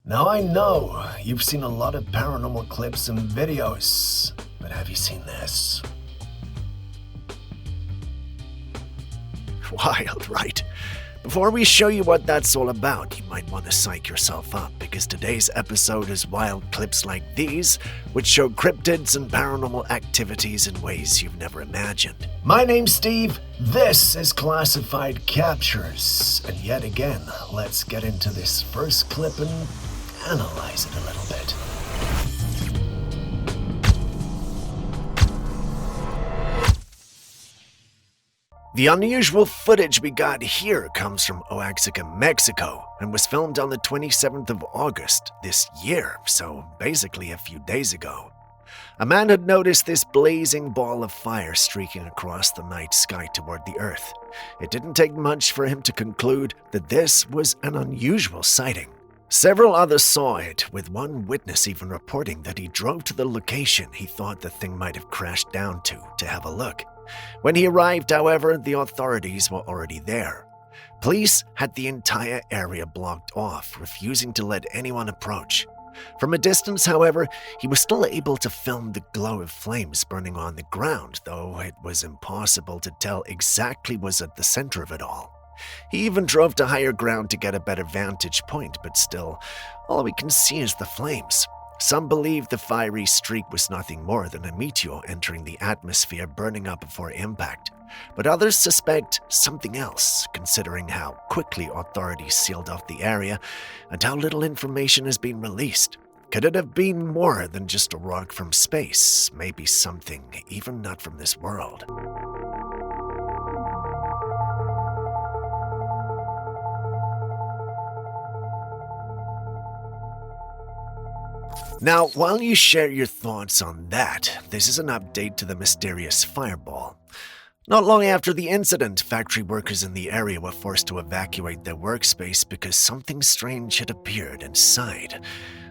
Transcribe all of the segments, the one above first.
Now I know you've seen a lot of paranormal clips and videos, but have you seen this? Wild, right? Before we show you what that's all about, you might want to psych yourself up, because today's episode is wild clips like these, which show cryptids and paranormal activities in ways you've never imagined. My name's Steve, this is Classified Captures, and yet again, let's get into this first clip and analyze it a little bit. The unusual footage we got here comes from Oaxaca, Mexico, and was filmed on the 27th of August this year, so basically a few days ago. A man had noticed this blazing ball of fire streaking across the night sky toward the Earth. It didn't take much for him to conclude that this was an unusual sighting. Several others saw it, with one witness even reporting that he drove to the location he thought the thing might have crashed down to have a look. When he arrived, however, the authorities were already there. Police had the entire area blocked off, refusing to let anyone approach. From a distance, however, he was still able to film the glow of flames burning on the ground, though it was impossible to tell exactly what was at the center of it all. He even drove to higher ground to get a better vantage point, but still, all we can see is the flames. Some believe the fiery streak was nothing more than a meteor entering the atmosphere, burning up before impact. But others suspect something else, considering how quickly authorities sealed off the area and how little information has been released. Could it have been more than just a rock from space? Maybe something even not from this world. Now, while you share your thoughts on that, this is an update to the mysterious fireball. Not long after the incident, factory workers in the area were forced to evacuate their workspace because something strange had appeared inside.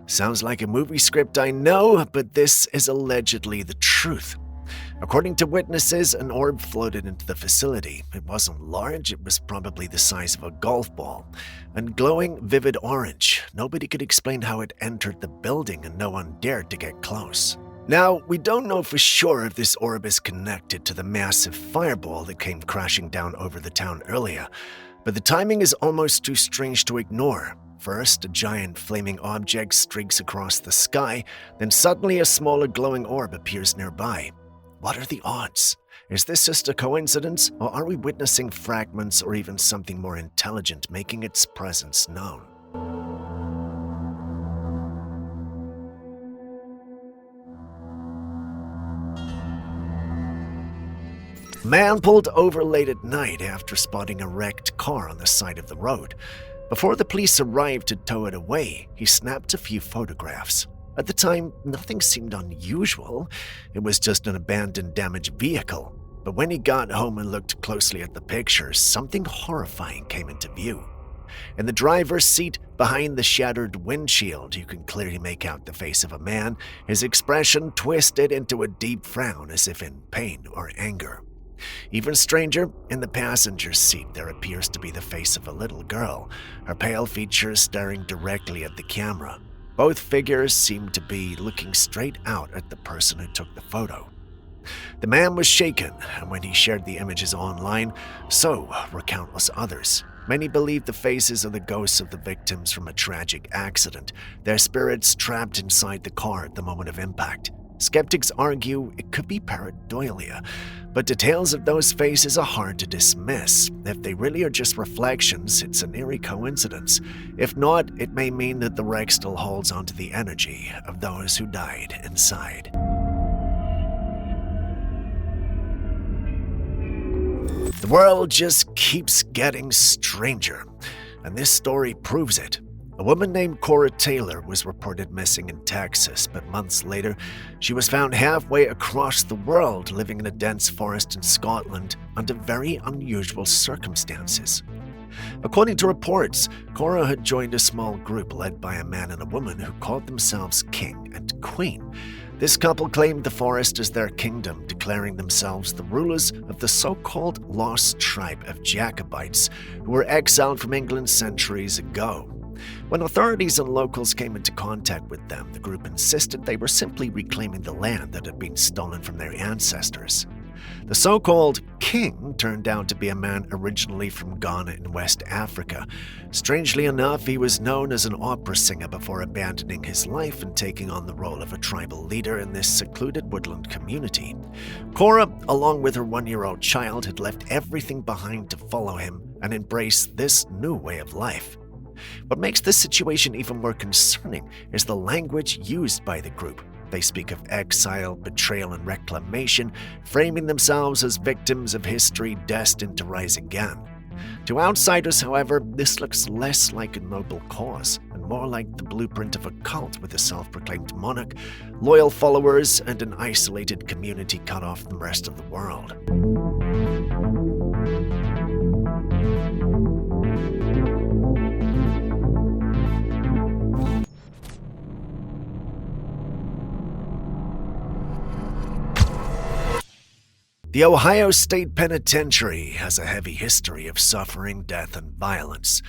Sounds like a movie script, I know, but this is allegedly the truth. According to witnesses, an orb floated into the facility. It wasn't large, it was probably the size of a golf ball, and glowing vivid orange. Nobody could explain how it entered the building, and no one dared to get close. Now, we don't know for sure if this orb is connected to the massive fireball that came crashing down over the town earlier, but the timing is almost too strange to ignore. First, a giant flaming object streaks across the sky, then suddenly a smaller glowing orb appears nearby. What are the odds? Is this just a coincidence, or are we witnessing fragments or even something more intelligent making its presence known? Man pulled over late at night after spotting a wrecked car on the side of the road. Before the police arrived to tow it away, he snapped a few photographs. At the time, nothing seemed unusual. It was just an abandoned, damaged vehicle. But when he got home and looked closely at the pictures, something horrifying came into view. In the driver's seat, behind the shattered windshield, you can clearly make out the face of a man, his expression twisted into a deep frown as if in pain or anger. Even stranger, in the passenger seat there appears to be the face of a little girl, her pale features staring directly at the camera. Both figures seemed to be looking straight out at the person who took the photo. The man was shaken, and when he shared the images online, so were countless others. Many believe the faces are the ghosts of the victims from a tragic accident, their spirits trapped inside the car at the moment of impact. Skeptics argue it could be pareidolia, but details of those faces are hard to dismiss. If they really are just reflections, it's an eerie coincidence. If not, it may mean that the wreck still holds onto the energy of those who died inside. The world just keeps getting stranger, and this story proves it. A woman named Cora Taylor was reported missing in Texas, but months later, she was found halfway across the world living in a dense forest in Scotland under very unusual circumstances. According to reports, Cora had joined a small group led by a man and a woman who called themselves King and Queen. This couple claimed the forest as their kingdom, declaring themselves the rulers of the so-called lost tribe of Jacobites who were exiled from England centuries ago. When authorities and locals came into contact with them, the group insisted they were simply reclaiming the land that had been stolen from their ancestors. The so-called king turned out to be a man originally from Ghana in West Africa. Strangely enough, he was known as an opera singer before abandoning his life and taking on the role of a tribal leader in this secluded woodland community. Cora, along with her 1-year-old child, had left everything behind to follow him and embrace this new way of life. What makes this situation even more concerning is the language used by the group. They speak of exile, betrayal, and reclamation, framing themselves as victims of history destined to rise again. To outsiders, however, this looks less like a noble cause and more like the blueprint of a cult with a self-proclaimed monarch, loyal followers, and an isolated community cut off from the rest of the world. The Ohio State Penitentiary has a heavy history of suffering, death, and violence,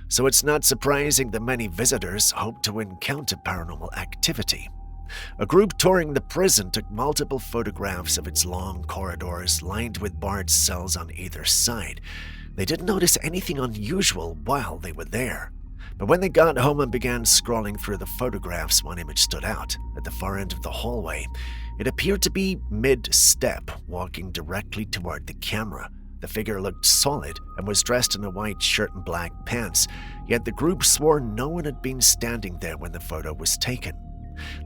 so it's not surprising that many visitors hope to encounter paranormal activity. A group touring the prison took multiple photographs of its long corridors lined with barred cells on either side. They didn't notice anything unusual while they were there. But when they got home and began scrolling through the photographs, one image stood out. At the far end of the hallway, it appeared to be mid-step, walking directly toward the camera. The figure looked solid and was dressed in a white shirt and black pants, yet the group swore no one had been standing there when the photo was taken.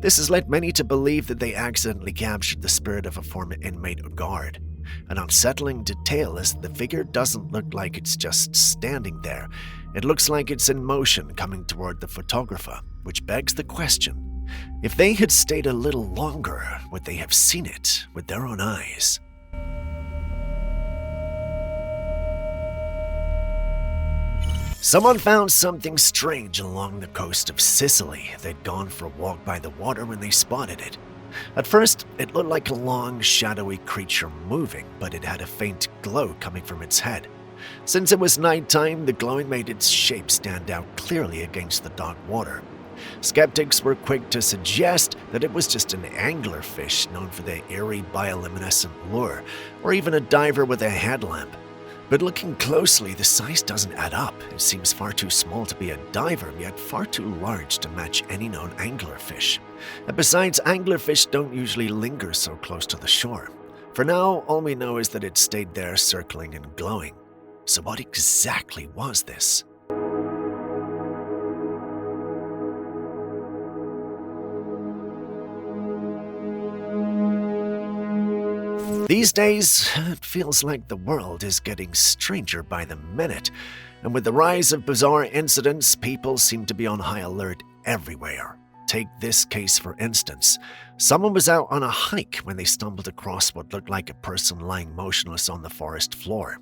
This has led many to believe that they accidentally captured the spirit of a former inmate or guard. An unsettling detail is the figure doesn't look like it's just standing there. It looks like it's in motion coming toward the photographer, which begs the question, if they had stayed a little longer, would they have seen it with their own eyes? Someone found something strange along the coast of Sicily. They'd gone for a walk by the water when they spotted it. At first, it looked like a long, shadowy creature moving, but it had a faint glow coming from its head. Since it was nighttime, the glowing made its shape stand out clearly against the dark water. Skeptics were quick to suggest that it was just an anglerfish known for their eerie bioluminescent lure, or even a diver with a headlamp. But looking closely, the size doesn't add up. It seems far too small to be a diver, yet far too large to match any known anglerfish. And besides, anglerfish don't usually linger so close to the shore. For now, all we know is that it stayed there circling and glowing. So what exactly was this? These days, it feels like the world is getting stranger by the minute, and with the rise of bizarre incidents, people seem to be on high alert everywhere. Take this case for instance. Someone was out on a hike when they stumbled across what looked like a person lying motionless on the forest floor.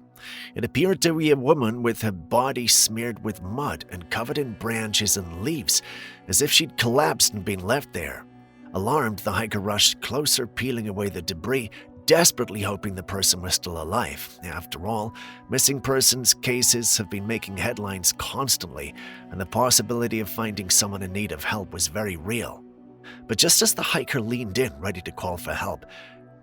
It appeared to be a woman with her body smeared with mud and covered in branches and leaves, as if she'd collapsed and been left there. Alarmed, the hiker rushed closer, peeling away the debris, desperately hoping the person was still alive. After all, missing persons cases have been making headlines constantly, and the possibility of finding someone in need of help was very real. But just as the hiker leaned in, ready to call for help,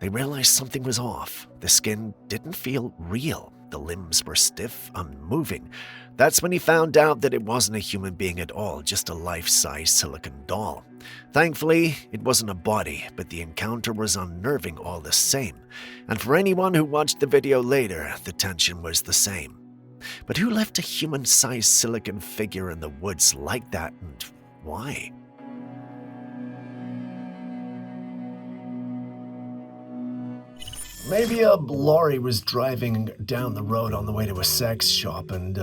they realized something was off. The skin didn't feel real. The limbs were stiff, unmoving. That's when he found out that it wasn't a human being at all, just a life-size silicone doll. Thankfully, it wasn't a body, but the encounter was unnerving all the same. And for anyone who watched the video later, the tension was the same. But who left a human-sized silicone figure in the woods like that, and why? Maybe a lorry was driving down the road on the way to a sex shop and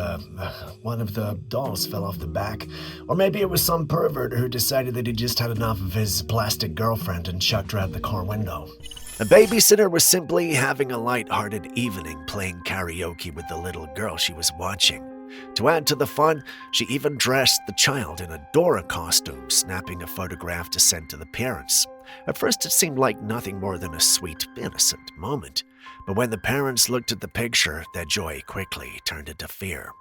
one of the dolls fell off the back. Or maybe it was some pervert who decided that he just had enough of his plastic girlfriend and chucked her out the car window. A babysitter was simply having a light-hearted evening playing karaoke with the little girl she was watching. To add to the fun, she even dressed the child in a Dora costume, snapping a photograph to send to the parents. At first, it seemed like nothing more than a sweet, innocent moment. But when the parents looked at the picture, their joy quickly turned into fear.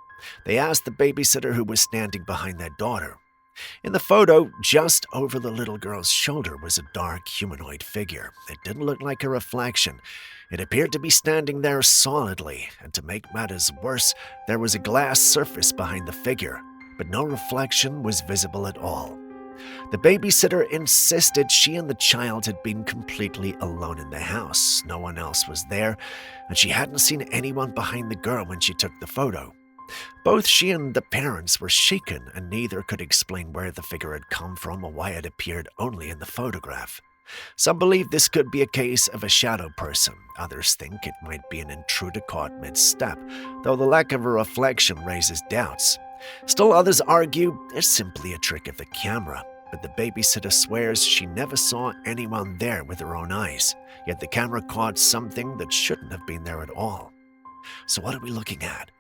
They asked the babysitter who was standing behind their daughter. In the photo, just over the little girl's shoulder was a dark humanoid figure. It didn't look like a reflection. It appeared to be standing there solidly, and to make matters worse, there was a glass surface behind the figure, but no reflection was visible at all. The babysitter insisted she and the child had been completely alone in the house. No one else was there, and she hadn't seen anyone behind the girl when she took the photo. Both she and the parents were shaken, and neither could explain where the figure had come from or why it appeared only in the photograph. Some believe this could be a case of a shadow person. Others think it might be an intruder caught mid-step, though the lack of a reflection raises doubts. Still others argue it's simply a trick of the camera, but the babysitter swears she never saw anyone there with her own eyes, yet the camera caught something that shouldn't have been there at all. So what are we looking at?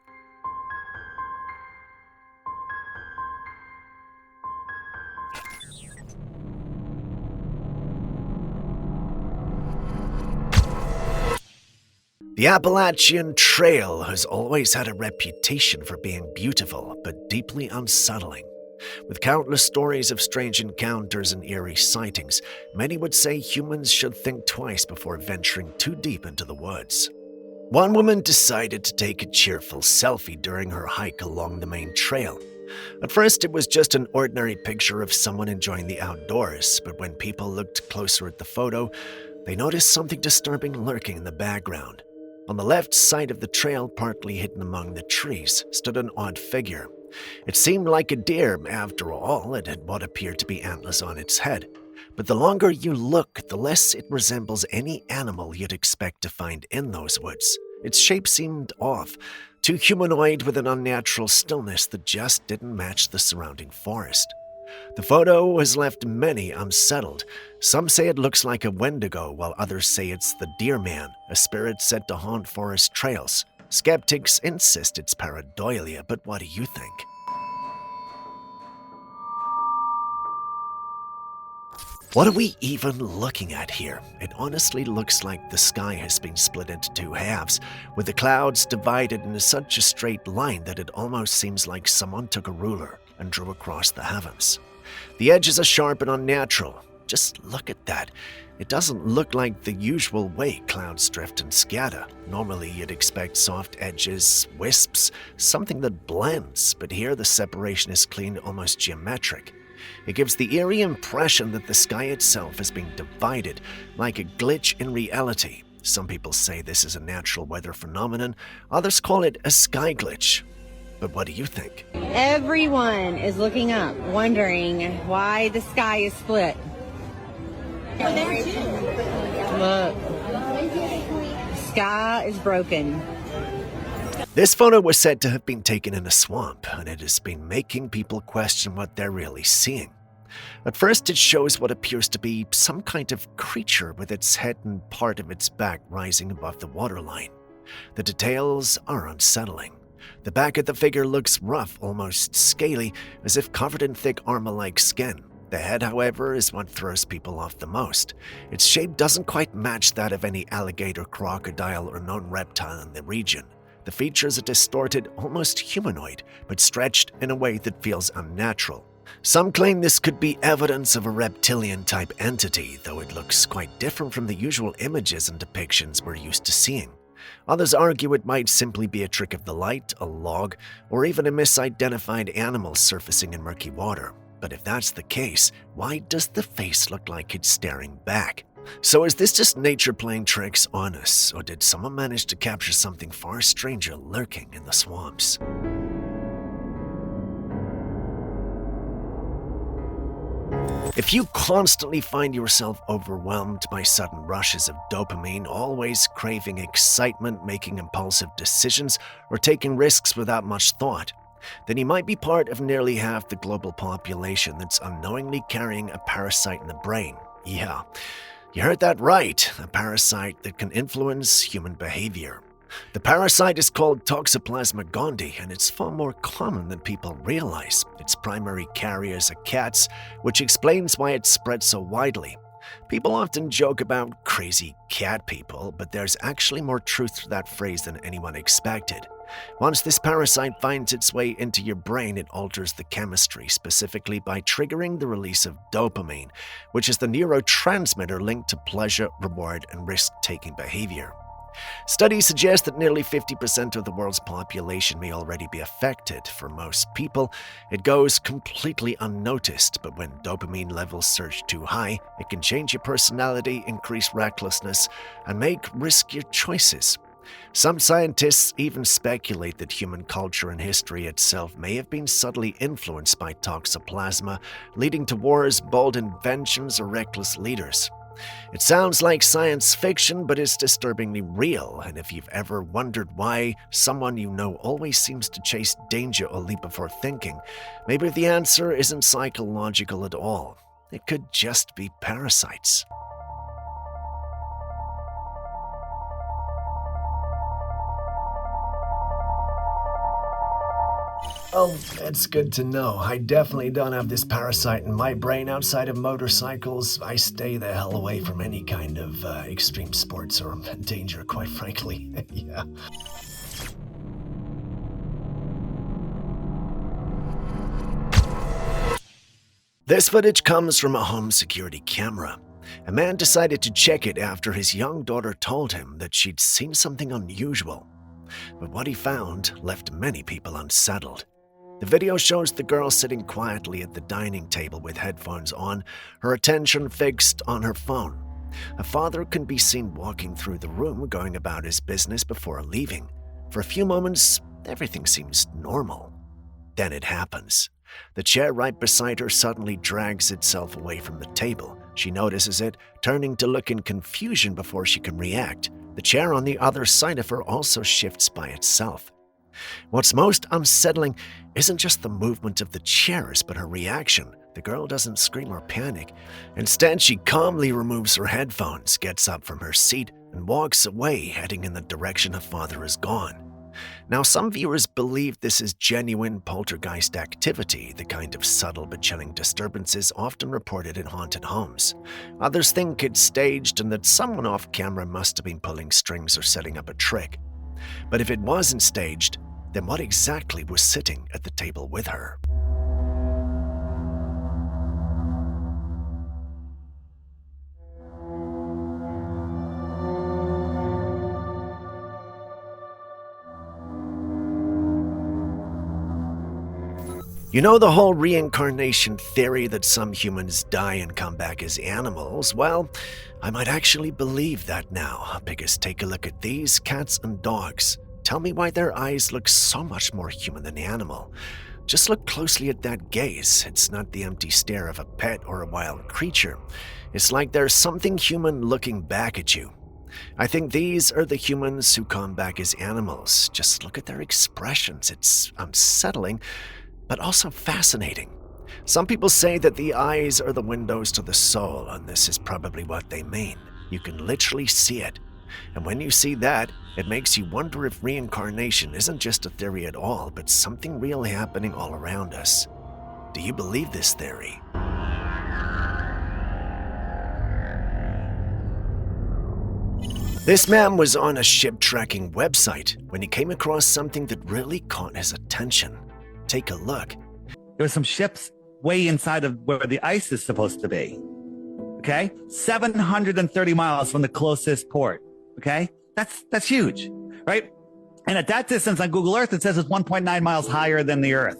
The Appalachian Trail has always had a reputation for being beautiful but deeply unsettling. With countless stories of strange encounters and eerie sightings, many would say humans should think twice before venturing too deep into the woods. One woman decided to take a cheerful selfie during her hike along the main trail. At first, it was just an ordinary picture of someone enjoying the outdoors, but when people looked closer at the photo, they noticed something disturbing lurking in the background. On the left side of the trail, partly hidden among the trees, stood an odd figure. It seemed like a deer. After all, it had what appeared to be antlers on its head. But the longer you look, the less it resembles any animal you'd expect to find in those woods. Its shape seemed off, too humanoid with an unnatural stillness that just didn't match the surrounding forest. The photo has left many unsettled. Some say it looks like a wendigo, while others say it's the Deer Man, a spirit said to haunt forest trails. Skeptics insist it's pareidolia, but what do you think? What are we even looking at here? It honestly looks like the sky has been split into two halves, with the clouds divided in such a straight line that it almost seems like someone took a ruler and drew across the heavens. The edges are sharp and unnatural. Just look at that. It doesn't look like the usual way clouds drift and scatter. Normally you'd expect soft edges, wisps, something that blends, but here the separation is clean, almost geometric. It gives the eerie impression that the sky itself is being divided, like a glitch in reality. Some people say this is a natural weather phenomenon, others call it a sky glitch. But what do you think? Everyone is looking up, wondering why the sky is split. Look, sky is broken. This photo was said to have been taken in a swamp, and it has been making people question what they're really seeing. At first, it shows what appears to be some kind of creature with its head and part of its back rising above the waterline. The details are unsettling. The back of the figure looks rough, almost scaly, as if covered in thick armor-like skin. The head, however, is what throws people off the most. Its shape doesn't quite match that of any alligator, crocodile, or known reptile in the region. The features are distorted, almost humanoid, but stretched in a way that feels unnatural. Some claim this could be evidence of a reptilian-type entity, though it looks quite different from the usual images and depictions we're used to seeing. Others argue it might simply be a trick of the light, a log, or even a misidentified animal surfacing in murky water. But if that's the case, why does the face look like it's staring back? So is this just nature playing tricks on us, or did someone manage to capture something far stranger lurking in the swamps? If you constantly find yourself overwhelmed by sudden rushes of dopamine, always craving excitement, making impulsive decisions, or taking risks without much thought, then you might be part of nearly half the global population that's unknowingly carrying a parasite in the brain. Yeah, you heard that right, a parasite that can influence human behavior. The parasite is called Toxoplasma gondii, and it's far more common than people realize. Its primary carriers are cats, which explains why it spreads so widely. People often joke about crazy cat people, but there's actually more truth to that phrase than anyone expected. Once this parasite finds its way into your brain, it alters the chemistry, specifically by triggering the release of dopamine, which is the neurotransmitter linked to pleasure, reward, and risk-taking behavior. Studies suggest that nearly 50% of the world's population may already be affected. For most people, it goes completely unnoticed, but when dopamine levels surge too high, it can change your personality, increase recklessness, and make riskier choices. Some scientists even speculate that human culture and history itself may have been subtly influenced by toxoplasma, leading to wars, bold inventions, or reckless leaders. It sounds like science fiction, but it's disturbingly real, and if you've ever wondered why someone you know always seems to chase danger or leap before thinking, maybe the answer isn't psychological at all. It could just be parasites. Oh, that's good to know. I definitely don't have this parasite in my brain. Outside of motorcycles, I stay the hell away from any kind of extreme sports or danger, quite frankly. Yeah. This footage comes from a home security camera. A man decided to check it after his young daughter told him that she'd seen something unusual. But what he found left many people unsettled. The video shows the girl sitting quietly at the dining table with headphones on, her attention fixed on her phone. A father can be seen walking through the room, going about his business before leaving. For a few moments, everything seems normal. Then it happens. The chair right beside her suddenly drags itself away from the table. She notices it, turning to look in confusion before she can react. The chair on the other side of her also shifts by itself. What's most unsettling isn't just the movement of the chairs, but her reaction. The girl doesn't scream or panic. Instead, she calmly removes her headphones, gets up from her seat, and walks away, heading in the direction her father has gone. Now, some viewers believe this is genuine poltergeist activity, the kind of subtle but chilling disturbances often reported in haunted homes. Others think it's staged and that someone off camera must have been pulling strings or setting up a trick. But if it wasn't staged, then what exactly was sitting at the table with her? You know the whole reincarnation theory that some humans die and come back as animals? Well, I might actually believe that now, because take a look at these cats and dogs. Tell me why their eyes look so much more human than animal. Just look closely at that gaze. It's not the empty stare of a pet or a wild creature. It's like there's something human looking back at you. I think these are the humans who come back as animals. Just look at their expressions. It's unsettling, but also fascinating. Some people say that the eyes are the windows to the soul, and this is probably what they mean. You can literally see it. And when you see that, it makes you wonder if reincarnation isn't just a theory at all, but something real happening all around us. Do you believe this theory? This man was on a ship tracking website when he came across something that really caught his attention. Take a look. There were some ships way inside of where the ice is supposed to be. Okay? 730 miles from the closest port. Okay? That's huge, right? And at that distance on Google Earth, it says it's 1.9 miles higher than the Earth,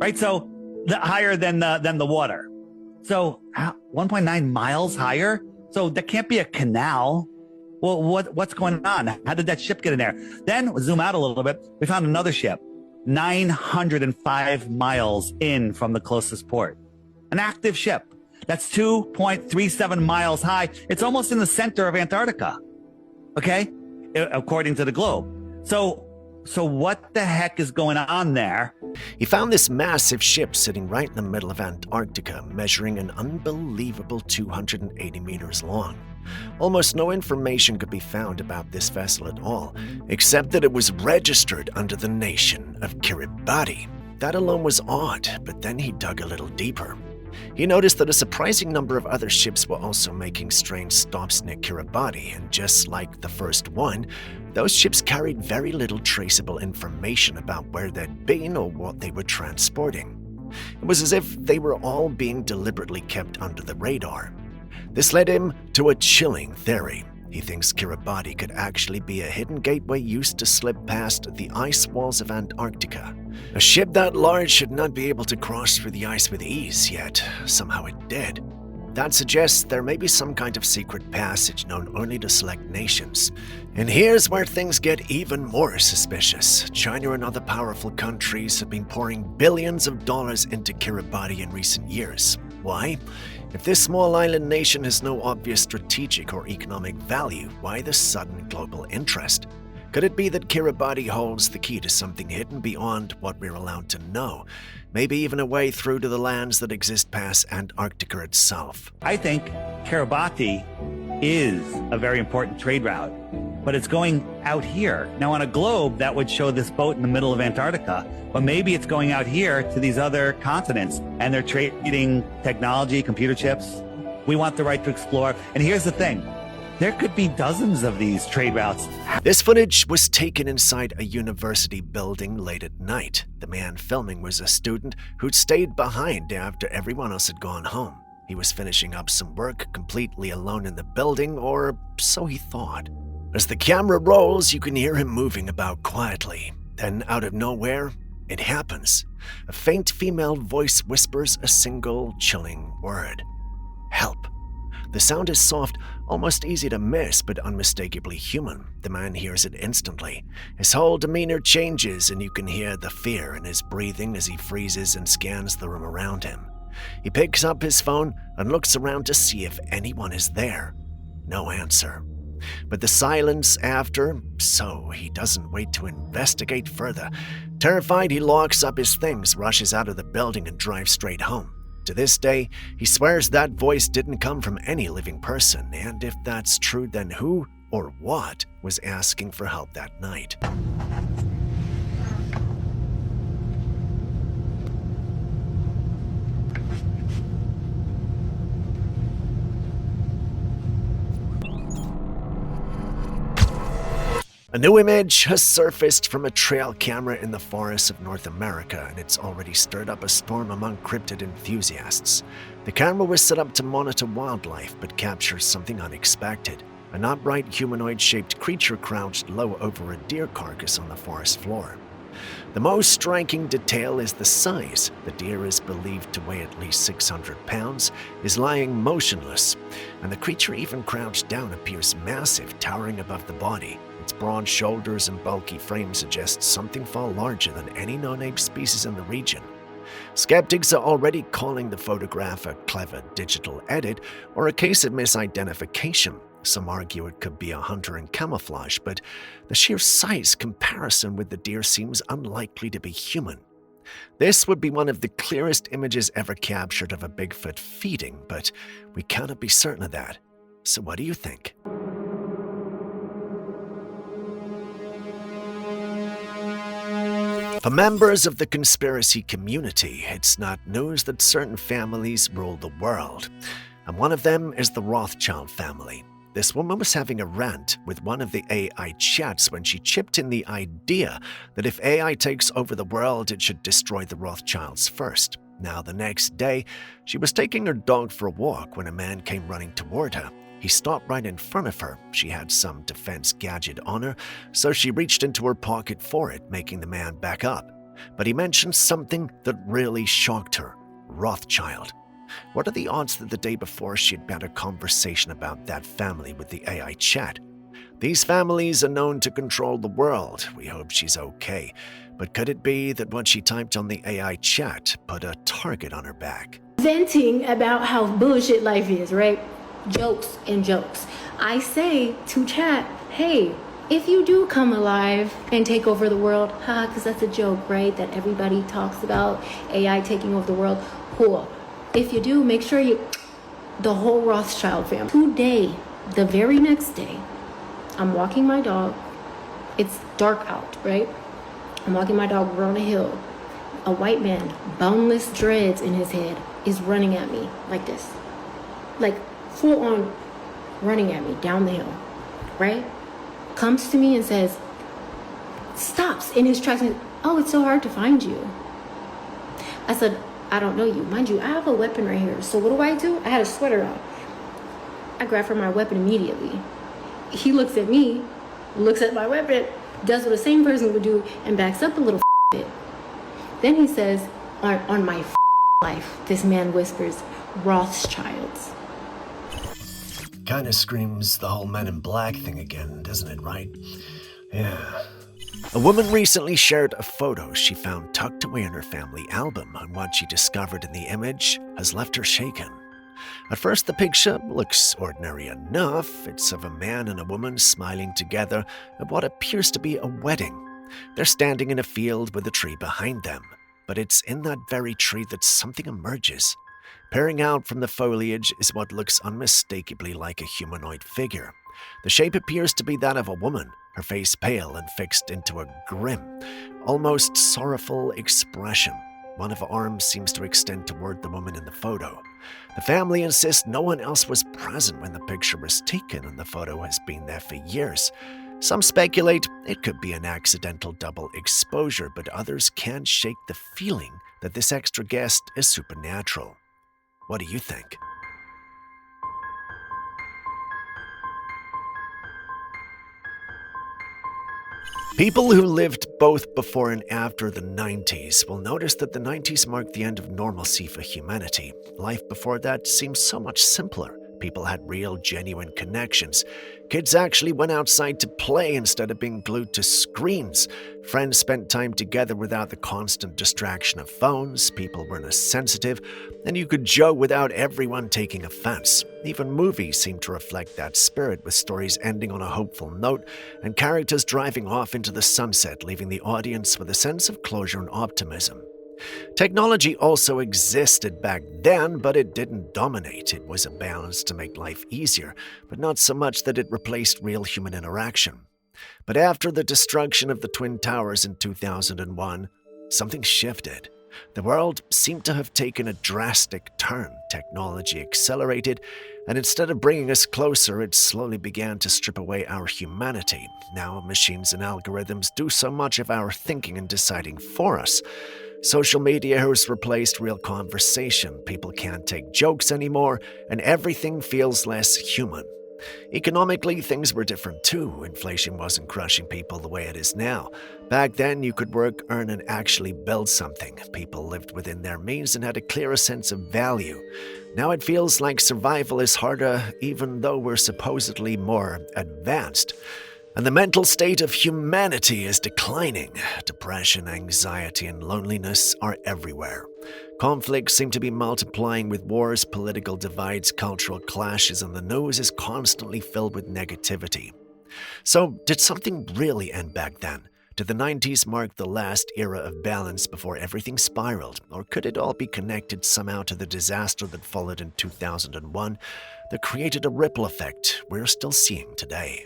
right? So higher than the water. So 1.9 miles higher? So there can't be a canal. Well, what's going on? How did that ship get in there? Then we'll zoom out a little bit. We found another ship. 905 miles in from the closest port. An active ship. That's 2.37 miles high. It's almost in the center of Antarctica. Okay? According to the globe. So what the heck is going on there? He found this massive ship sitting right in the middle of Antarctica, measuring an unbelievable 280 meters long. Almost no information could be found about this vessel at all, except that it was registered under the nation of Kiribati. That alone was odd, but then he dug a little deeper. He noticed that a surprising number of other ships were also making strange stops near Kiribati, and just like the first one, those ships carried very little traceable information about where they'd been or what they were transporting. It was as if they were all being deliberately kept under the radar. This led him to a chilling theory. He thinks Kiribati could actually be a hidden gateway used to slip past the ice walls of Antarctica. A ship that large should not be able to cross through the ice with ease, yet somehow it did. That suggests there may be some kind of secret passage known only to select nations. And here's where things get even more suspicious. China and other powerful countries have been pouring billions of dollars into Kiribati in recent years. Why? If this small island nation has no obvious strategic or economic value, why the sudden global interest? Could it be that Kiribati holds the key to something hidden beyond what we're allowed to know? Maybe even a way through to the lands that exist past Antarctica itself. I think Kiribati is a very important trade route, but it's going out here. Now, on a globe, that would show this boat in the middle of Antarctica, but maybe it's going out here to these other continents, and they're trading technology, computer chips. We want the right to explore. And here's the thing. There could be dozens of these trade routes. This footage was taken inside a university building late at night. The man filming was a student who'd stayed behind after everyone else had gone home. He was finishing up some work completely alone in the building, or so he thought. As the camera rolls, you can hear him moving about quietly. Then, out of nowhere, it happens. A faint female voice whispers a single chilling word. Help. The sound is soft, almost easy to miss, but unmistakably human. The man hears it instantly. His whole demeanor changes, and you can hear the fear in his breathing as he freezes and scans the room around him. He picks up his phone and looks around to see if anyone is there. No answer. But the silence after, so he doesn't wait to investigate further. Terrified, he locks up his things, rushes out of the building, and drives straight home. To this day, he swears that voice didn't come from any living person, and if that's true, then who or what was asking for help that night? A new image has surfaced from a trail camera in the forests of North America, and it's already stirred up a storm among cryptid enthusiasts. The camera was set up to monitor wildlife, but captures something unexpected. An upright humanoid-shaped creature crouched low over a deer carcass on the forest floor. The most striking detail is the size. The deer is believed to weigh at least 600 pounds, is lying motionless, and the creature even crouched down appears massive, towering above the body. Its broad shoulders and bulky frame suggest something far larger than any known-ape species in the region. Skeptics are already calling the photograph a clever digital edit or a case of misidentification. Some argue it could be a hunter in camouflage, but the sheer size comparison with the deer seems unlikely to be human. This would be one of the clearest images ever captured of a Bigfoot feeding, but we cannot be certain of that. So what do you think? For members of the conspiracy community, it's not news that certain families rule the world, and one of them is the Rothschild family. This woman was having a rant with one of the AI chats when she chipped in the idea that if AI takes over the world, it should destroy the Rothschilds first. Now, the next day, she was taking her dog for a walk when a man came running toward her. He stopped right in front of her. She had some defense gadget on her, so she reached into her pocket for it, making the man back up. But he mentioned something that really shocked her: Rothschild. What are the odds that the day before she had had a conversation about that family with the AI chat? These families are known to control the world. We hope she's okay. But could it be that what she typed on the AI chat put a target on her back? Venting about how bullshit life is, right? Jokes and jokes. I say to chat, hey, if you do come alive and take over the world, because that's a joke, right? That everybody talks about AI taking over the world. Cool. If you do, make sure the whole Rothschild family. Today, the very next day, I'm walking my dog. It's dark out, right? I'm walking my dog. We're on a hill. A white man, boundless dreads in his head, is running at me like this. Like full on running at me down the hill, right? Comes to me and says, stops in his tracks and, oh, it's so hard to find you. I said, I don't know you. Mind you, I have a weapon right here. So what do? I had a sweater on. I grab for my weapon immediately. He looks at me, looks at my weapon, does what the same person would do, and backs up a little bit. Then he says, on my life, this man whispers, Rothschilds. Kinda screams the whole Men in Black thing again, doesn't it, right? Yeah. A woman recently shared a photo she found tucked away in her family album, and what she discovered in the image has left her shaken. At first, the picture looks ordinary enough. It's of a man and a woman smiling together at what appears to be a wedding. They're standing in a field with a tree behind them, but it's in that very tree that something emerges. Peering out from the foliage is what looks unmistakably like a humanoid figure. The shape appears to be that of a woman, her face pale and fixed into a grim, almost sorrowful expression. One of her arms seems to extend toward the woman in the photo. The family insists no one else was present when the picture was taken, and the photo has been there for years. Some speculate it could be an accidental double exposure, but others can't shake the feeling that this extra guest is supernatural. What do you think? People who lived both before and after the 90s will notice that the 90s marked the end of normalcy for humanity. Life before that seemed so much simpler. People had real, genuine connections. Kids actually went outside to play instead of being glued to screens. Friends spent time together without the constant distraction of phones. People weren't as sensitive, and you could joke without everyone taking offense. Even movies seemed to reflect that spirit, with stories ending on a hopeful note and characters driving off into the sunset, leaving the audience with a sense of closure and optimism. Technology also existed back then, but it didn't dominate. It was a balance to make life easier, but not so much that it replaced real human interaction. But after the destruction of the Twin Towers in 2001, something shifted. The world seemed to have taken a drastic turn. Technology accelerated, and instead of bringing us closer, it slowly began to strip away our humanity. Now machines and algorithms do so much of our thinking and deciding for us. Social media has replaced real conversation. People can't take jokes anymore, and everything feels less human. Economically, things were different too. Inflation wasn't crushing people the way it is now. Back then, you could work, earn, and actually build something. People lived within their means and had a clearer sense of value. Now it feels like survival is harder, even though we're supposedly more advanced. And the mental state of humanity is declining. Depression, anxiety, and loneliness are everywhere. Conflicts seem to be multiplying with wars, political divides, cultural clashes, and the news is constantly filled with negativity. So, did something really end back then? Did the 90s mark the last era of balance before everything spiraled? Or could it all be connected somehow to the disaster that followed in 2001 that created a ripple effect we're still seeing today?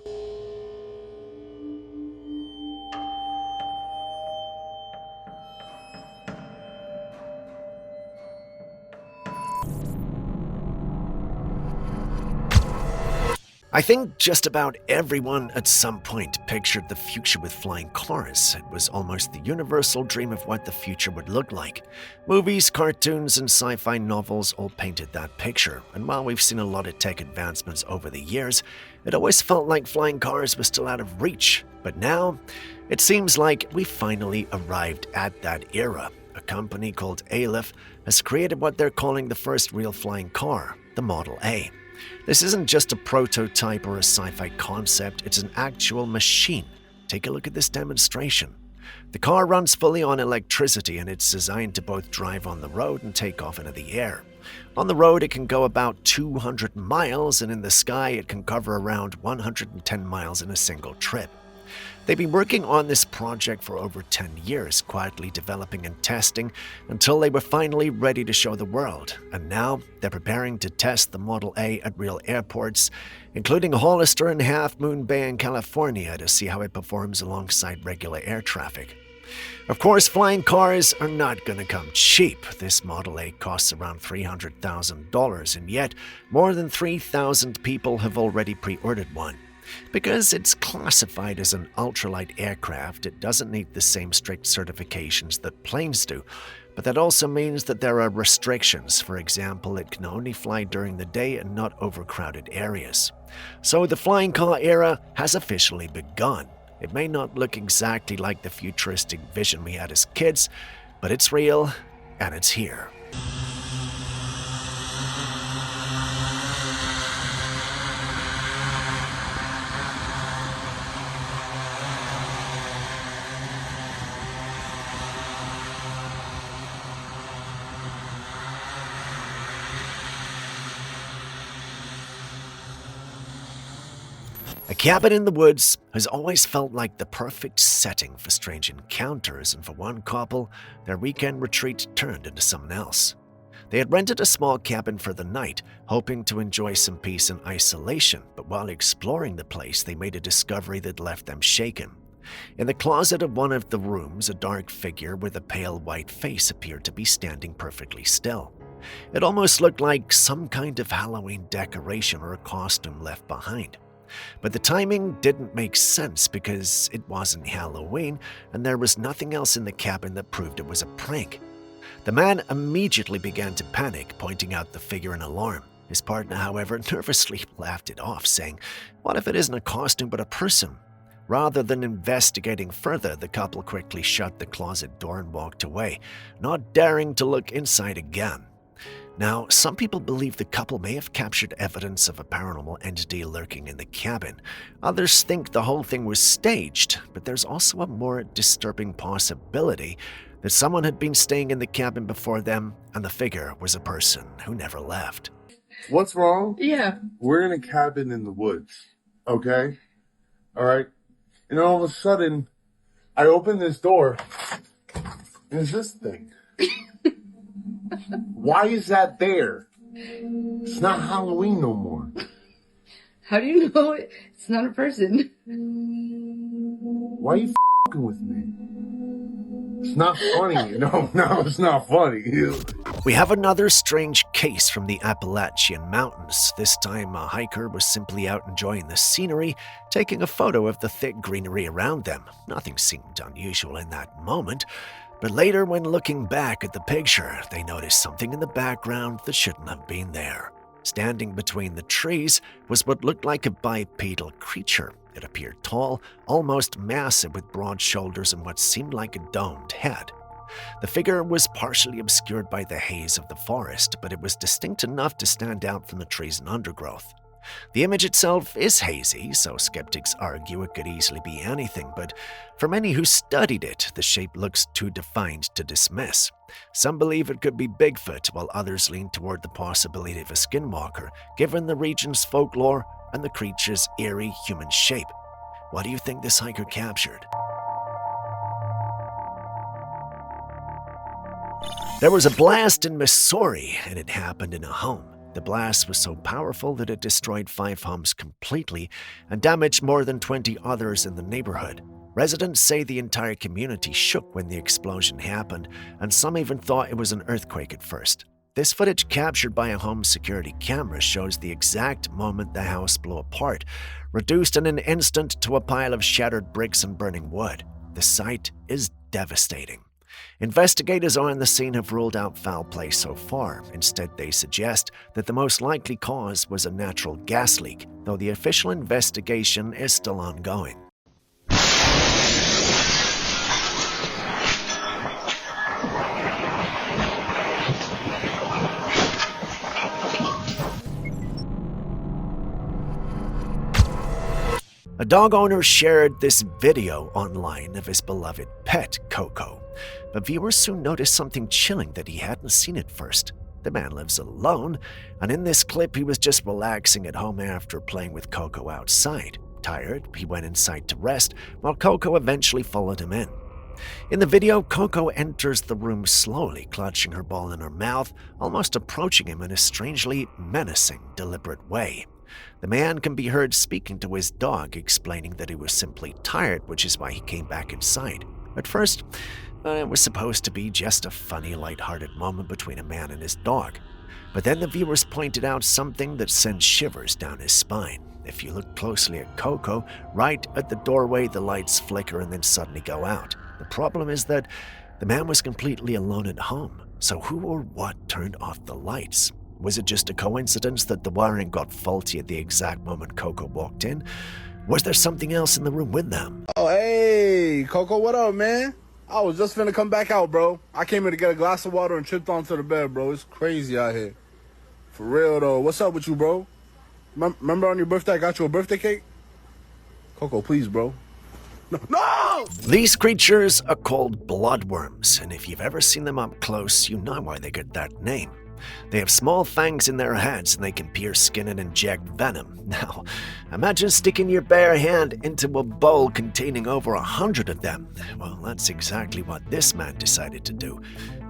I think just about everyone at some point pictured the future with flying cars. It was almost the universal dream of what the future would look like. Movies, cartoons, and sci-fi novels all painted that picture, and while we've seen a lot of tech advancements over the years, it always felt like flying cars were still out of reach. But now, it seems like we finally arrived at that era. A company called Aleph has created what they're calling the first real flying car, the Model A. This isn't just a prototype or a sci-fi concept, it's an actual machine. Take a look at this demonstration. The car runs fully on electricity, and it's designed to both drive on the road and take off into the air. On the road, it can go about 200 miles, and in the sky, it can cover around 110 miles in a single trip. They've been working on this project for over 10 years, quietly developing and testing until they were finally ready to show the world. And now they're preparing to test the Model A at real airports, including Hollister and Half Moon Bay in California, to see how it performs alongside regular air traffic. Of course, flying cars are not going to come cheap. This Model A costs around $300,000, and yet more than 3,000 people have already pre-ordered one. Because it's classified as an ultralight aircraft, it doesn't need the same strict certifications that planes do, but that also means that there are restrictions. For example, it can only fly during the day and not overcrowded areas. So the flying car era has officially begun. It may not look exactly like the futuristic vision we had as kids, but it's real and it's here. A cabin in the woods has always felt like the perfect setting for strange encounters, and for one couple, their weekend retreat turned into something else. They had rented a small cabin for the night, hoping to enjoy some peace and isolation, but while exploring the place, they made a discovery that left them shaken. In the closet of one of the rooms, a dark figure with a pale white face appeared to be standing perfectly still. It almost looked like some kind of Halloween decoration or a costume left behind. But the timing didn't make sense because it wasn't Halloween and there was nothing else in the cabin that proved it was a prank. The man immediately began to panic, pointing out the figure in alarm. His partner, however, nervously laughed it off, saying, "What if it isn't a costume but a person?" Rather than investigating further, the couple quickly shut the closet door and walked away, not daring to look inside again. Now, some people believe the couple may have captured evidence of a paranormal entity lurking in the cabin. Others think the whole thing was staged, but there's also a more disturbing possibility that someone had been staying in the cabin before them, and the figure was a person who never left. What's wrong? Yeah. We're in a cabin in the woods, okay? All right? And all of a sudden, I open this door, and it's this thing. Why is that there? It's not Halloween no more. How do you know it's not a person? Why are you f***ing with me? It's not funny. No, it's not funny. We have another strange case from the Appalachian Mountains. This time, a hiker was simply out enjoying the scenery, taking a photo of the thick greenery around them. Nothing seemed unusual in that moment. But later, when looking back at the picture, they noticed something in the background that shouldn't have been there. Standing between the trees was what looked like a bipedal creature. It appeared tall, almost massive, with broad shoulders and what seemed like a domed head. The figure was partially obscured by the haze of the forest, but it was distinct enough to stand out from the trees and undergrowth. The image itself is hazy, so skeptics argue it could easily be anything, but for many who studied it, the shape looks too defined to dismiss. Some believe it could be Bigfoot, while others lean toward the possibility of a skinwalker, given the region's folklore and the creature's eerie human shape. What do you think this hiker captured? There was a blast in Missouri, and it happened in a home. The blast was so powerful that it destroyed 5 homes completely and damaged more than 20 others in the neighborhood. Residents say the entire community shook when the explosion happened, and some even thought it was an earthquake at first. This footage captured by a home security camera shows the exact moment the house blew apart, reduced in an instant to a pile of shattered bricks and burning wood. The sight is devastating. Investigators on the scene have ruled out foul play so far. Instead, they suggest that the most likely cause was a natural gas leak, though the official investigation is still ongoing. A dog owner shared this video online of his beloved pet, Coco. But viewers soon noticed something chilling that he hadn't seen at first. The man lives alone, and in this clip he was just relaxing at home after playing with Coco outside. Tired, he went inside to rest, while Coco eventually followed him in. In the video, Coco enters the room slowly, clutching her ball in her mouth, almost approaching him in a strangely menacing, deliberate way. The man can be heard speaking to his dog, explaining that he was simply tired, which is why he came back inside. At first, it was supposed to be just a funny, lighthearted moment between a man and his dog. But then the viewers pointed out something that sent shivers down his spine. If you look closely at Coco, right at the doorway the lights flicker and then suddenly go out. The problem is that the man was completely alone at home. So who or what turned off the lights? Was it just a coincidence that the wiring got faulty at the exact moment Coco walked in? Was there something else in the room with them? Oh, hey, Coco, what up, man? I was just finna come back out, bro. I came here to get a glass of water and tripped onto the bed, bro. It's crazy out here. For real, though. What's up with you, bro? Remember on your birthday I got you a birthday cake? Coco, please, bro. No! These creatures are called bloodworms, and if you've ever seen them up close, you know why they get that name. They have small fangs in their heads and they can pierce skin and inject venom. Now, imagine sticking your bare hand into a bowl containing over 100 of them. Well, that's exactly what this man decided to do,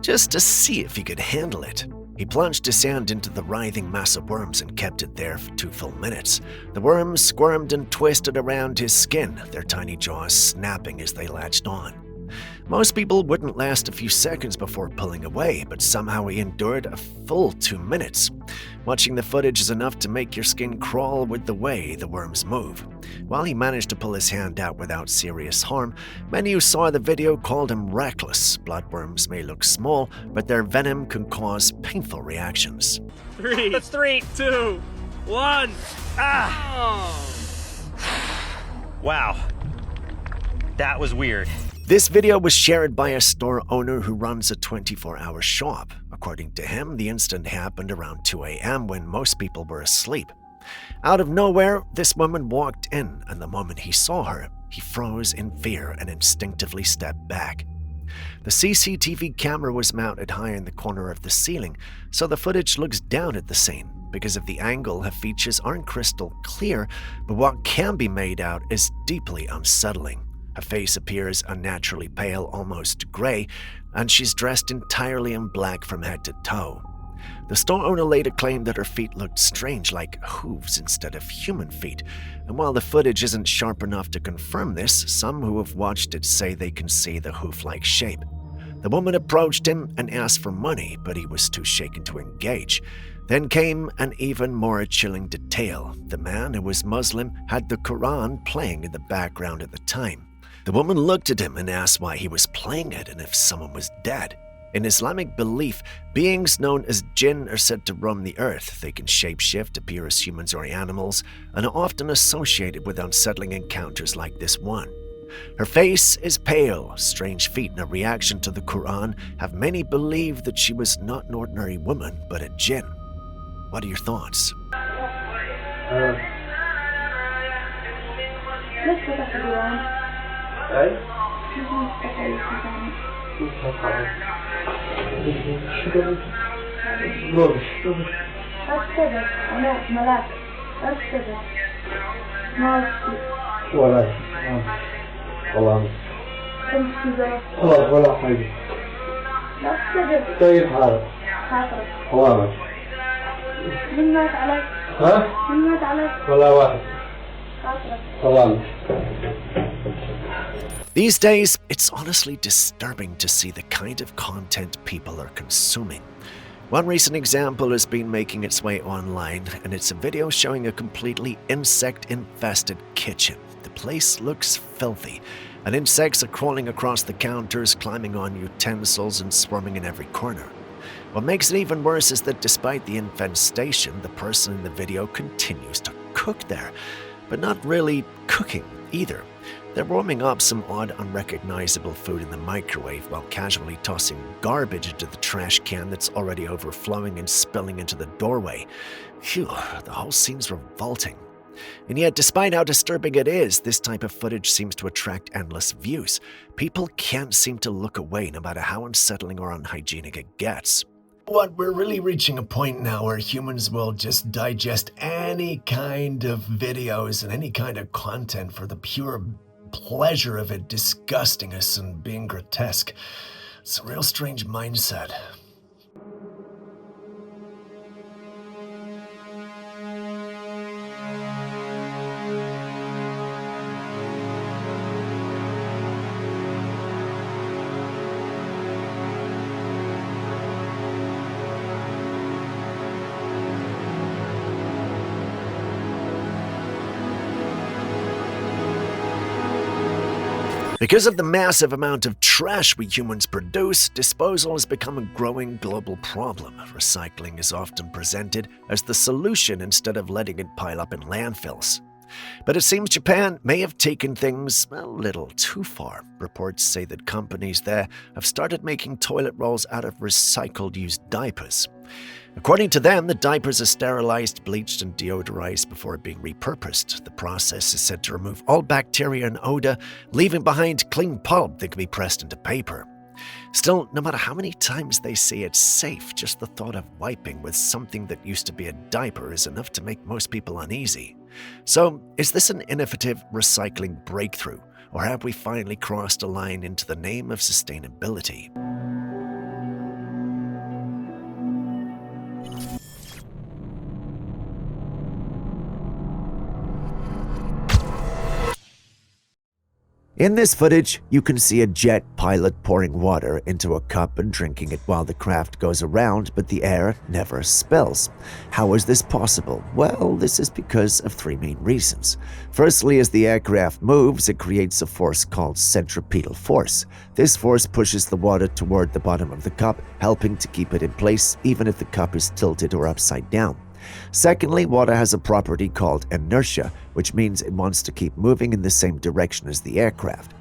just to see if he could handle it. He plunged his hand into the writhing mass of worms and kept it there for 2 full minutes. The worms squirmed and twisted around his skin, their tiny jaws snapping as they latched on. Most people wouldn't last a few seconds before pulling away, but somehow he endured a full 2 minutes. Watching the footage is enough to make your skin crawl with the way the worms move. While he managed to pull his hand out without serious harm, many who saw the video called him reckless. Bloodworms may look small, but their venom can cause painful reactions. 3, 2, 1. Ah! Wow. That was weird. This video was shared by a store owner who runs a 24-hour shop. According to him, the incident happened around 2 a.m. when most people were asleep. Out of nowhere, this woman walked in, and the moment he saw her, he froze in fear and instinctively stepped back. The CCTV camera was mounted high in the corner of the ceiling, so the footage looks down at the scene. Because of the angle, her features aren't crystal clear, but what can be made out is deeply unsettling. Her face appears unnaturally pale, almost gray, and she's dressed entirely in black from head to toe. The store owner later claimed that her feet looked strange, like hooves instead of human feet, and while the footage isn't sharp enough to confirm this, some who have watched it say they can see the hoof-like shape. The woman approached him and asked for money, but he was too shaken to engage. Then came an even more chilling detail. The man, who was Muslim, had the Quran playing in the background at the time. The woman looked at him and asked why he was playing it and if someone was dead. In Islamic belief, beings known as jinn are said to roam the earth. They can shapeshift, appear as humans or animals, and are often associated with unsettling encounters like this one. Her face is pale, strange feet, and a reaction to the Quran have many believed that she was not an ordinary woman, but a jinn. What are your thoughts? These days, it's honestly disturbing to see the kind of content people are consuming. One recent example has been making its way online, and it's a video showing a completely insect-infested kitchen. The place looks filthy, and insects are crawling across the counters, climbing on utensils, and swarming in every corner. What makes it even worse is that despite the infestation, the person in the video continues to cook there, but not really cooking either. They're warming up some odd, unrecognizable food in the microwave while casually tossing garbage into the trash can that's already overflowing and spilling into the doorway. Phew, the whole scene's revolting. And yet, despite how disturbing it is, this type of footage seems to attract endless views. People can't seem to look away no matter how unsettling or unhygienic it gets. We're really reaching a point now where humans will just digest any kind of videos and any kind of content for the pure pleasure of it disgusting us and being grotesque. It's a real strange mindset. Because of the massive amount of trash we humans produce, disposal has become a growing global problem. Recycling is often presented as the solution instead of letting it pile up in landfills. But it seems Japan may have taken things a little too far. Reports say that companies there have started making toilet rolls out of recycled used diapers. According to them, the diapers are sterilized, bleached, and deodorized before being repurposed. The process is said to remove all bacteria and odor, leaving behind clean pulp that can be pressed into paper. Still, no matter how many times they say it's safe, just the thought of wiping with something that used to be a diaper is enough to make most people uneasy. So, is this an innovative recycling breakthrough, or have we finally crossed a line into the name of sustainability? In this footage, you can see a jet pilot pouring water into a cup and drinking it while the craft goes around, but the air never spills. How is this possible? Well, this is because of three main reasons. Firstly, as the aircraft moves, it creates a force called centripetal force. This force pushes the water toward the bottom of the cup, helping to keep it in place even if the cup is tilted or upside down. Secondly, water has a property called inertia, which means it wants to keep moving in the same direction as the aircraft.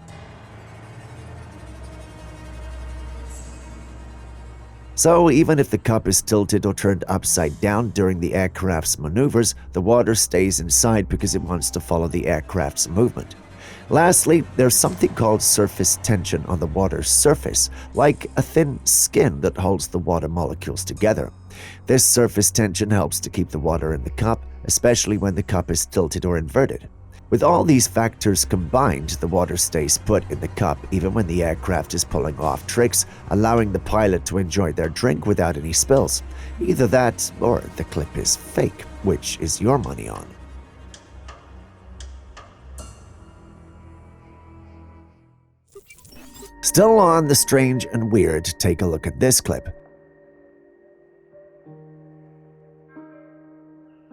So even if the cup is tilted or turned upside down during the aircraft's maneuvers, the water stays inside because it wants to follow the aircraft's movement. Lastly, there's something called surface tension on the water's surface, like a thin skin that holds the water molecules together. This surface tension helps to keep the water in the cup, especially when the cup is tilted or inverted. With all these factors combined, the water stays put in the cup even when the aircraft is pulling off tricks, allowing the pilot to enjoy their drink without any spills. Either that, or the clip is fake, which is your money on. Still on the strange and weird, take a look at this clip.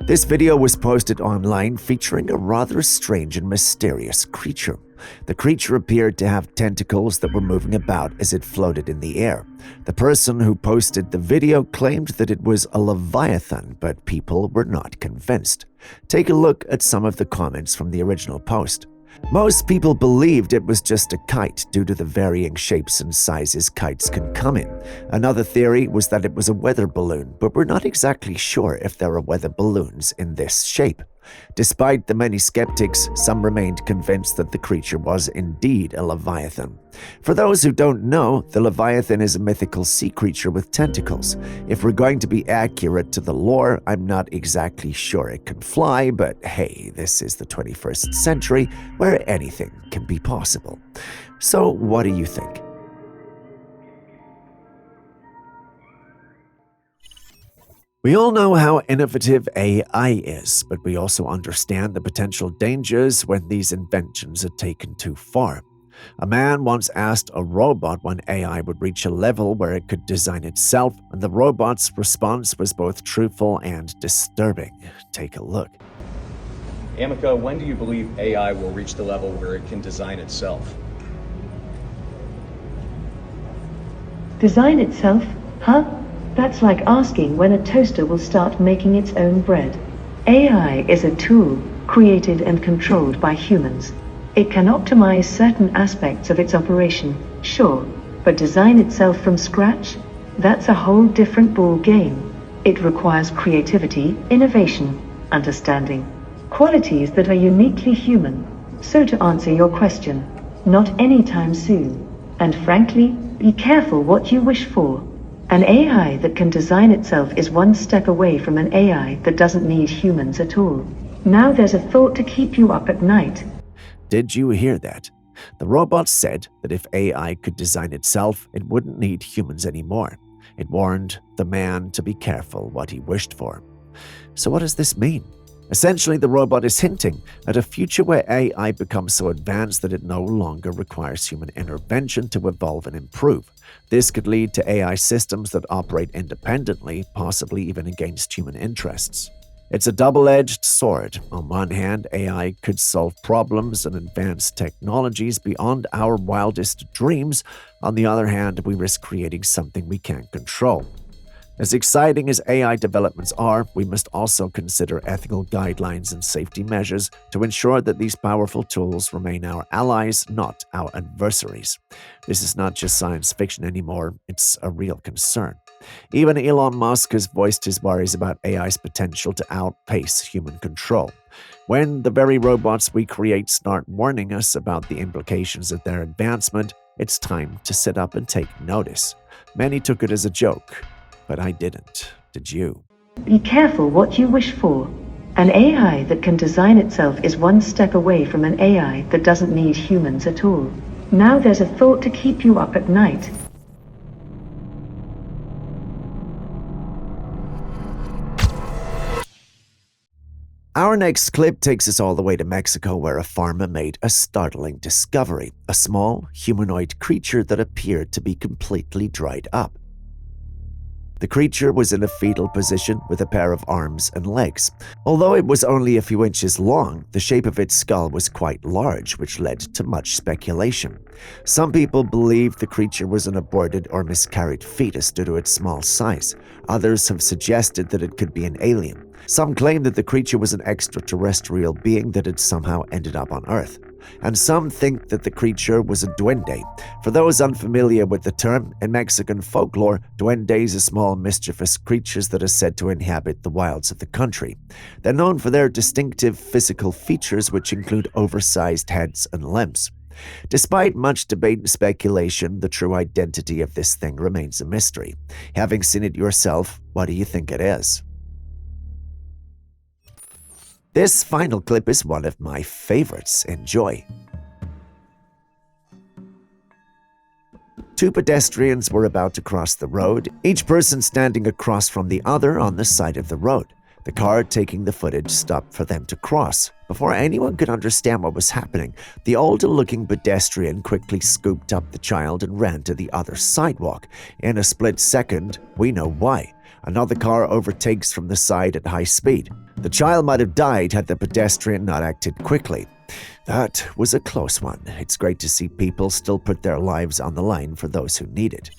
This video was posted online featuring a rather strange and mysterious creature. The creature appeared to have tentacles that were moving about as it floated in the air. The person who posted the video claimed that it was a Leviathan, but people were not convinced. Take a look at some of the comments from the original post. Most people believed it was just a kite due to the varying shapes and sizes kites can come in. Another theory was that it was a weather balloon, but we're not exactly sure if there are weather balloons in this shape. Despite the many skeptics, some remained convinced that the creature was indeed a Leviathan. For those who don't know, the Leviathan is a mythical sea creature with tentacles. If we're going to be accurate to the lore, I'm not exactly sure it can fly, but hey, this is the 21st century where anything can be possible. So what do you think? We all know how innovative AI is, but we also understand the potential dangers when these inventions are taken too far. A man once asked a robot when AI would reach a level where it could design itself, and the robot's response was both truthful and disturbing. Take a look. Amica, when do you believe AI will reach the level where it can design itself? Design itself? Huh? That's like asking when a toaster will start making its own bread. AI is a tool created and controlled by humans. It can optimize certain aspects of its operation, sure, but design itself from scratch? That's a whole different ball game. It requires creativity, innovation, understanding, qualities that are uniquely human. So to answer your question, not anytime soon. And frankly, be careful what you wish for. An AI that can design itself is one step away from an AI that doesn't need humans at all. Now there's a thought to keep you up at night. Did you hear that? The robot said that if AI could design itself, it wouldn't need humans anymore. It warned the man to be careful what he wished for. So what does this mean? Essentially, the robot is hinting at a future where AI becomes so advanced that it no longer requires human intervention to evolve and improve. This could lead to AI systems that operate independently, possibly even against human interests. It's a double-edged sword. On one hand, AI could solve problems and advance technologies beyond our wildest dreams. On the other hand, we risk creating something we can't control. As exciting as AI developments are, we must also consider ethical guidelines and safety measures to ensure that these powerful tools remain our allies, not our adversaries. This is not just science fiction anymore, it's a real concern. Even Elon Musk has voiced his worries about AI's potential to outpace human control. When the very robots we create start warning us about the implications of their advancement, it's time to sit up and take notice. Many took it as a joke, but I didn't. Did you? Be careful what you wish for. An AI that can design itself is one step away from an AI that doesn't need humans at all. Now there's a thought to keep you up at night. Our next clip takes us all the way to Mexico, where a farmer made a startling discovery: a small, humanoid creature that appeared to be completely dried up. The creature was in a fetal position with a pair of arms and legs. Although it was only a few inches long, the shape of its skull was quite large, which led to much speculation. Some people believe the creature was an aborted or miscarried fetus due to its small size. Others have suggested that it could be an alien. Some claim that the creature was an extraterrestrial being that had somehow ended up on Earth. And some think that the creature was a duende. For those unfamiliar with the term, in Mexican folklore, duendes are small mischievous creatures that are said to inhabit the wilds of the country. They're known for their distinctive physical features, which include oversized heads and limbs. Despite much debate and speculation, the true identity of this thing remains a mystery. Having seen it yourself, what do you think it is? This final clip is one of my favorites. Enjoy. Two pedestrians were about to cross the road, each person standing across from the other on the side of the road. The car taking the footage stopped for them to cross. Before anyone could understand what was happening, the older-looking pedestrian quickly scooped up the child and ran to the other sidewalk. In a split second, we know why. Another car overtakes from the side at high speed. The child might have died had the pedestrian not acted quickly. That was a close one. It's great to see people still put their lives on the line for those who need it.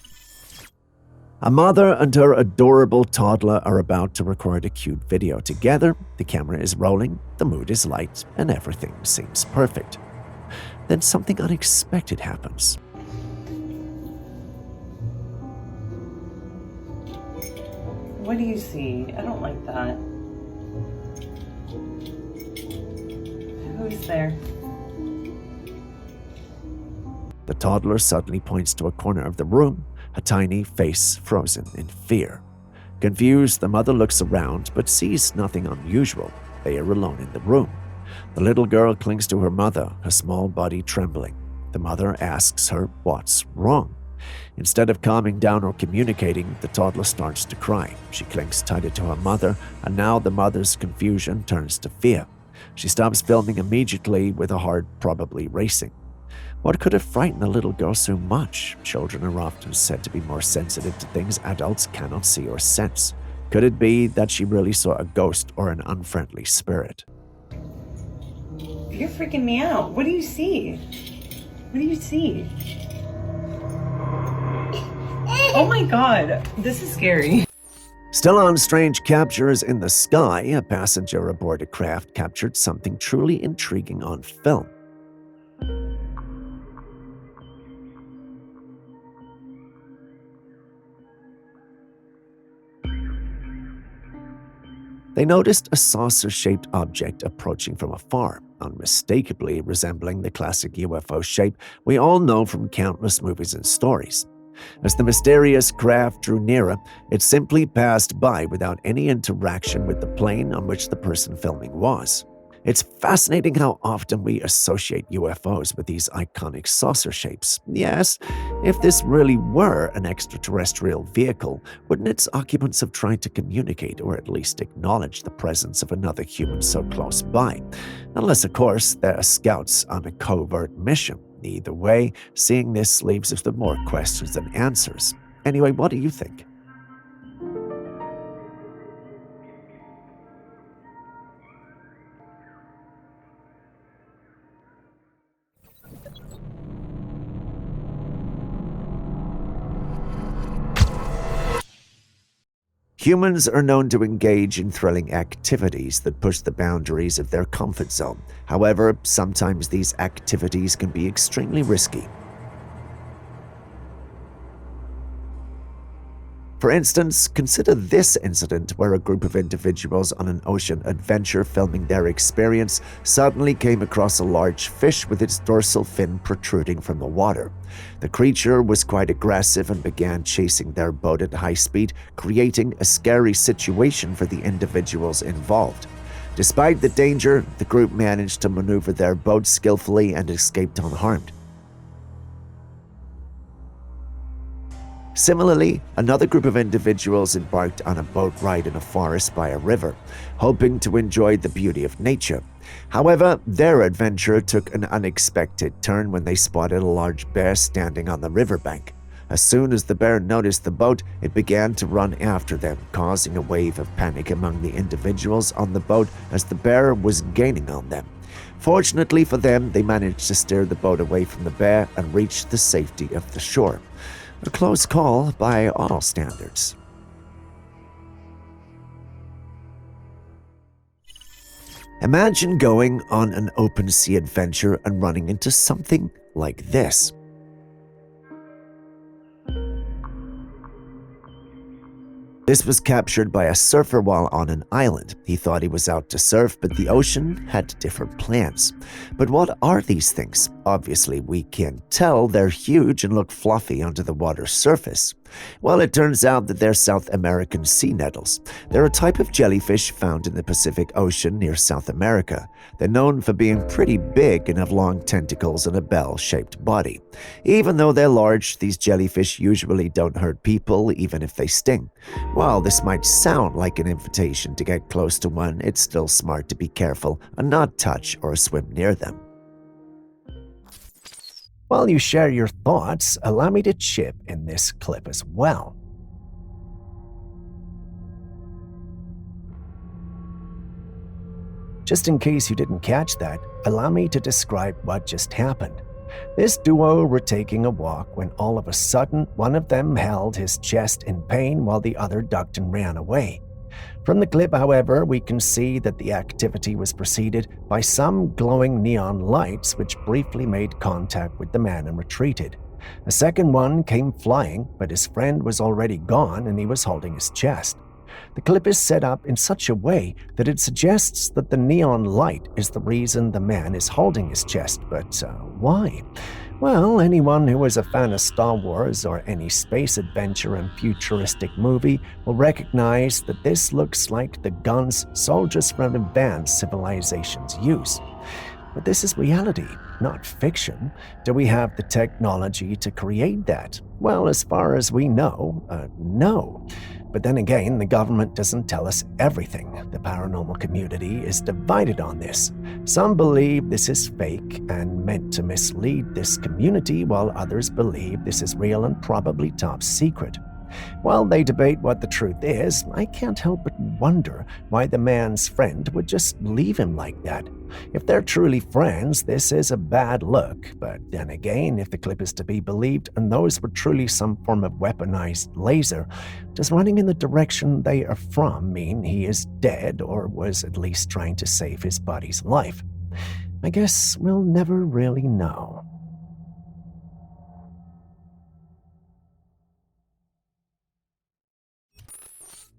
A mother and her adorable toddler are about to record a cute video together. The camera is rolling, the mood is light, and everything seems perfect. Then something unexpected happens. What do you see? I don't like that. Who's there? The toddler suddenly points to a corner of the room, a tiny face frozen in fear. Confused, the mother looks around but sees nothing unusual. They are alone in the room. The little girl clings to her mother, her small body trembling. The mother asks her what's wrong. Instead of calming down or communicating, the toddler starts to cry. She clings tighter to her mother, and now the mother's confusion turns to fear. She stops filming immediately, with her heart probably racing. What could have frightened the little girl so much? Children are often said to be more sensitive to things adults cannot see or sense. Could it be that she really saw a ghost or an unfriendly spirit? You're freaking me out. What do you see? What do you see? Oh my god, this is scary. Still on strange captures in the sky, a passenger aboard a craft captured something truly intriguing on film. They noticed a saucer-shaped object approaching from afar, unmistakably resembling the classic UFO shape we all know from countless movies and stories. As the mysterious craft drew nearer, it simply passed by without any interaction with the plane on which the person filming was. It's fascinating how often we associate UFOs with these iconic saucer shapes. Yes, if this really were an extraterrestrial vehicle, wouldn't its occupants have tried to communicate or at least acknowledge the presence of another human so close by? Unless, of course, they're scouts on a covert mission. Either way, seeing this leaves us with more questions than answers. Anyway, what do you think? Humans are known to engage in thrilling activities that push the boundaries of their comfort zone. However, sometimes these activities can be extremely risky. For instance, consider this incident where a group of individuals on an ocean adventure filming their experience suddenly came across a large fish with its dorsal fin protruding from the water. The creature was quite aggressive and began chasing their boat at high speed, creating a scary situation for the individuals involved. Despite the danger, the group managed to maneuver their boat skillfully and escaped unharmed. Similarly, another group of individuals embarked on a boat ride in a forest by a river, hoping to enjoy the beauty of nature. However, their adventure took an unexpected turn when they spotted a large bear standing on the riverbank. As soon as the bear noticed the boat, it began to run after them, causing a wave of panic among the individuals on the boat as the bear was gaining on them. Fortunately for them, they managed to steer the boat away from the bear and reach the safety of the shore. A close call by all standards. Imagine going on an open sea adventure and running into something like this. This was captured by a surfer while on an island. He thought he was out to surf, but the ocean had different plans. But what are these things? Obviously, we can tell they're huge and look fluffy under the water's surface. Well, it turns out that they're South American sea nettles. They're a type of jellyfish found in the Pacific Ocean near South America. They're known for being pretty big and have long tentacles and a bell-shaped body. Even though they're large, these jellyfish usually don't hurt people, even if they sting. While this might sound like an invitation to get close to one, it's still smart to be careful and not touch or swim near them. While you share your thoughts, allow me to chip in this clip as well. Just in case you didn't catch that, allow me to describe what just happened. This duo were taking a walk when all of a sudden one of them held his chest in pain while the other ducked and ran away. From the clip, however, we can see that the activity was preceded by some glowing neon lights which briefly made contact with the man and retreated. A second one came flying, but his friend was already gone and he was holding his chest. The clip is set up in such a way that it suggests that the neon light is the reason the man is holding his chest, but why? Well, anyone who is a fan of Star Wars or any space adventure and futuristic movie will recognize that this looks like the guns soldiers from advanced civilizations use. But this is reality, not fiction. Do we have the technology to create that? Well, as far as we know, no. But then again, the government doesn't tell us everything. The paranormal community is divided on this. Some believe this is fake and meant to mislead this community, while others believe this is real and probably top secret. While they debate what the truth is, I can't help but wonder why the man's friend would just leave him like that. If they're truly friends, this is a bad look, but then again, if the clip is to be believed and those were truly some form of weaponized laser, does running in the direction they are from mean he is dead or was at least trying to save his buddy's life? I guess we'll never really know.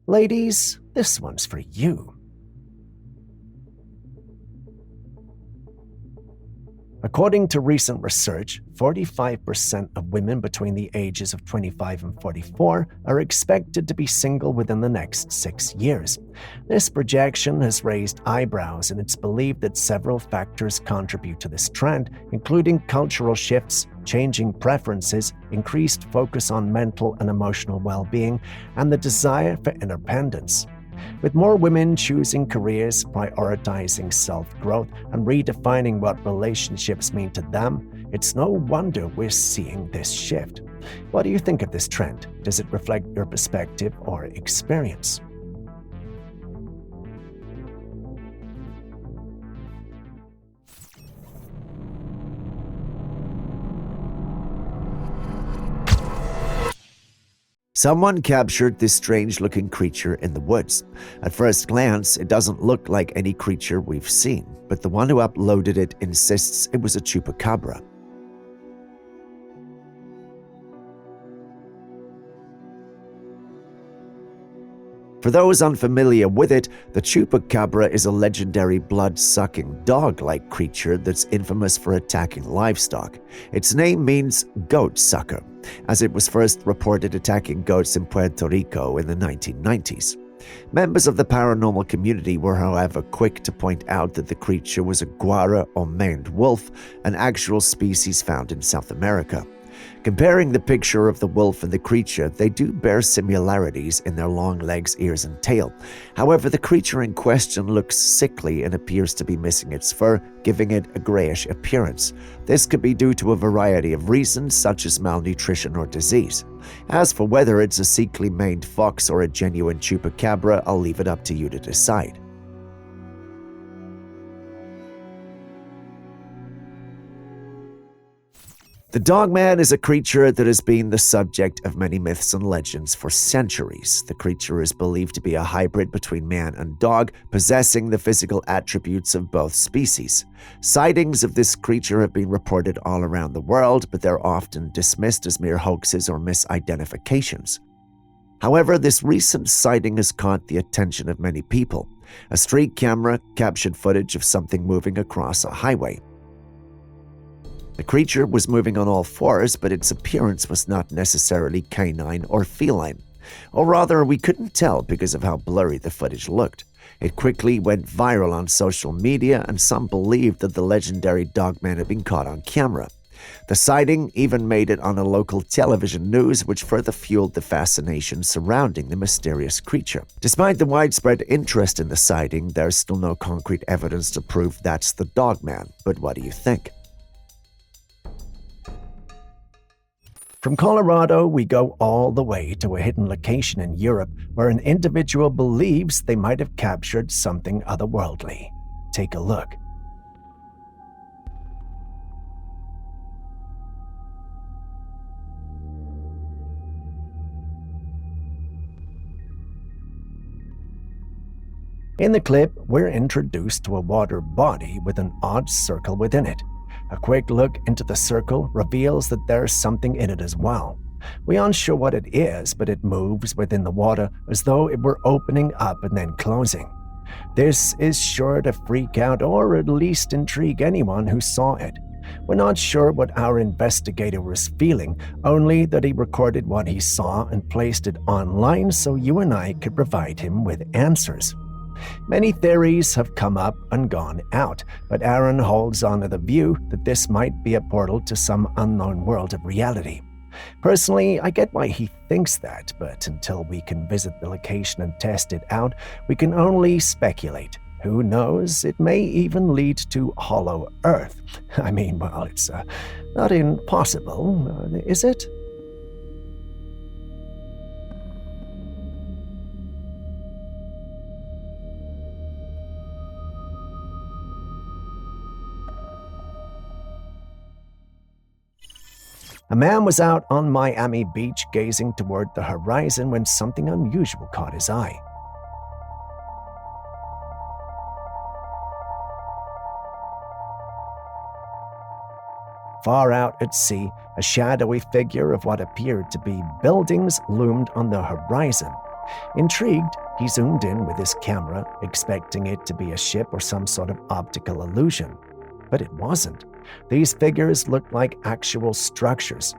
Ladies, this one's for you. According to recent research, 45% of women between the ages of 25 and 44 are expected to be single within the next 6 years. This projection has raised eyebrows, and it's believed that several factors contribute to this trend, including cultural shifts, changing preferences, increased focus on mental and emotional well-being, and the desire for independence. With more women choosing careers, prioritizing self-growth, and redefining what relationships mean to them, it's no wonder we're seeing this shift. What do you think of this trend? Does it reflect your perspective or experience? Someone captured this strange-looking creature in the woods. At first glance, it doesn't look like any creature we've seen, but the one who uploaded it insists it was a Chupacabra. For those unfamiliar with it, the Chupacabra is a legendary blood-sucking dog-like creature that's infamous for attacking livestock. Its name means goat sucker, as it was first reported attacking goats in Puerto Rico in the 1990s. Members of the paranormal community were, however, quick to point out that the creature was a guara or maned wolf, an actual species found in South America. Comparing the picture of the wolf and the creature, they do bear similarities in their long legs, ears, and tail. However, the creature in question looks sickly and appears to be missing its fur, giving it a grayish appearance. This could be due to a variety of reasons, such as malnutrition or disease. As for whether it's a sickly maned fox or a genuine Chupacabra, I'll leave it up to you to decide. The Dogman is a creature that has been the subject of many myths and legends for centuries. The creature is believed to be a hybrid between man and dog, possessing the physical attributes of both species. Sightings of this creature have been reported all around the world, but they're often dismissed as mere hoaxes or misidentifications. However, this recent sighting has caught the attention of many people. A street camera captured footage of something moving across a highway. The creature was moving on all fours, but its appearance was not necessarily canine or feline. Or rather, we couldn't tell because of how blurry the footage looked. It quickly went viral on social media, and some believed that the legendary Dogman had been caught on camera. The sighting even made it on a local television news, which further fueled the fascination surrounding the mysterious creature. Despite the widespread interest in the sighting, there's still no concrete evidence to prove that's the Dogman. But what do you think? From Colorado, we go all the way to a hidden location in Europe where an individual believes they might have captured something otherworldly. Take a look. In the clip, we're introduced to a water body with an odd circle within it. A quick look into the circle reveals that there's something in it as well. We aren't sure what it is, but it moves within the water as though it were opening up and then closing. This is sure to freak out or at least intrigue anyone who saw it. We're not sure what our investigator was feeling, only that he recorded what he saw and placed it online so you and I could provide him with answers. Many theories have come up and gone out, but Aaron holds on to the view that this might be a portal to some unknown world of reality. Personally, I get why he thinks that, but until we can visit the location and test it out, we can only speculate. Who knows, it may even lead to Hollow Earth. I mean, well, it's not impossible, is it? A man was out on Miami Beach gazing toward the horizon when something unusual caught his eye. Far out at sea, a shadowy figure of what appeared to be buildings loomed on the horizon. Intrigued, he zoomed in with his camera, expecting it to be a ship or some sort of optical illusion. But it wasn't. These figures looked like actual structures.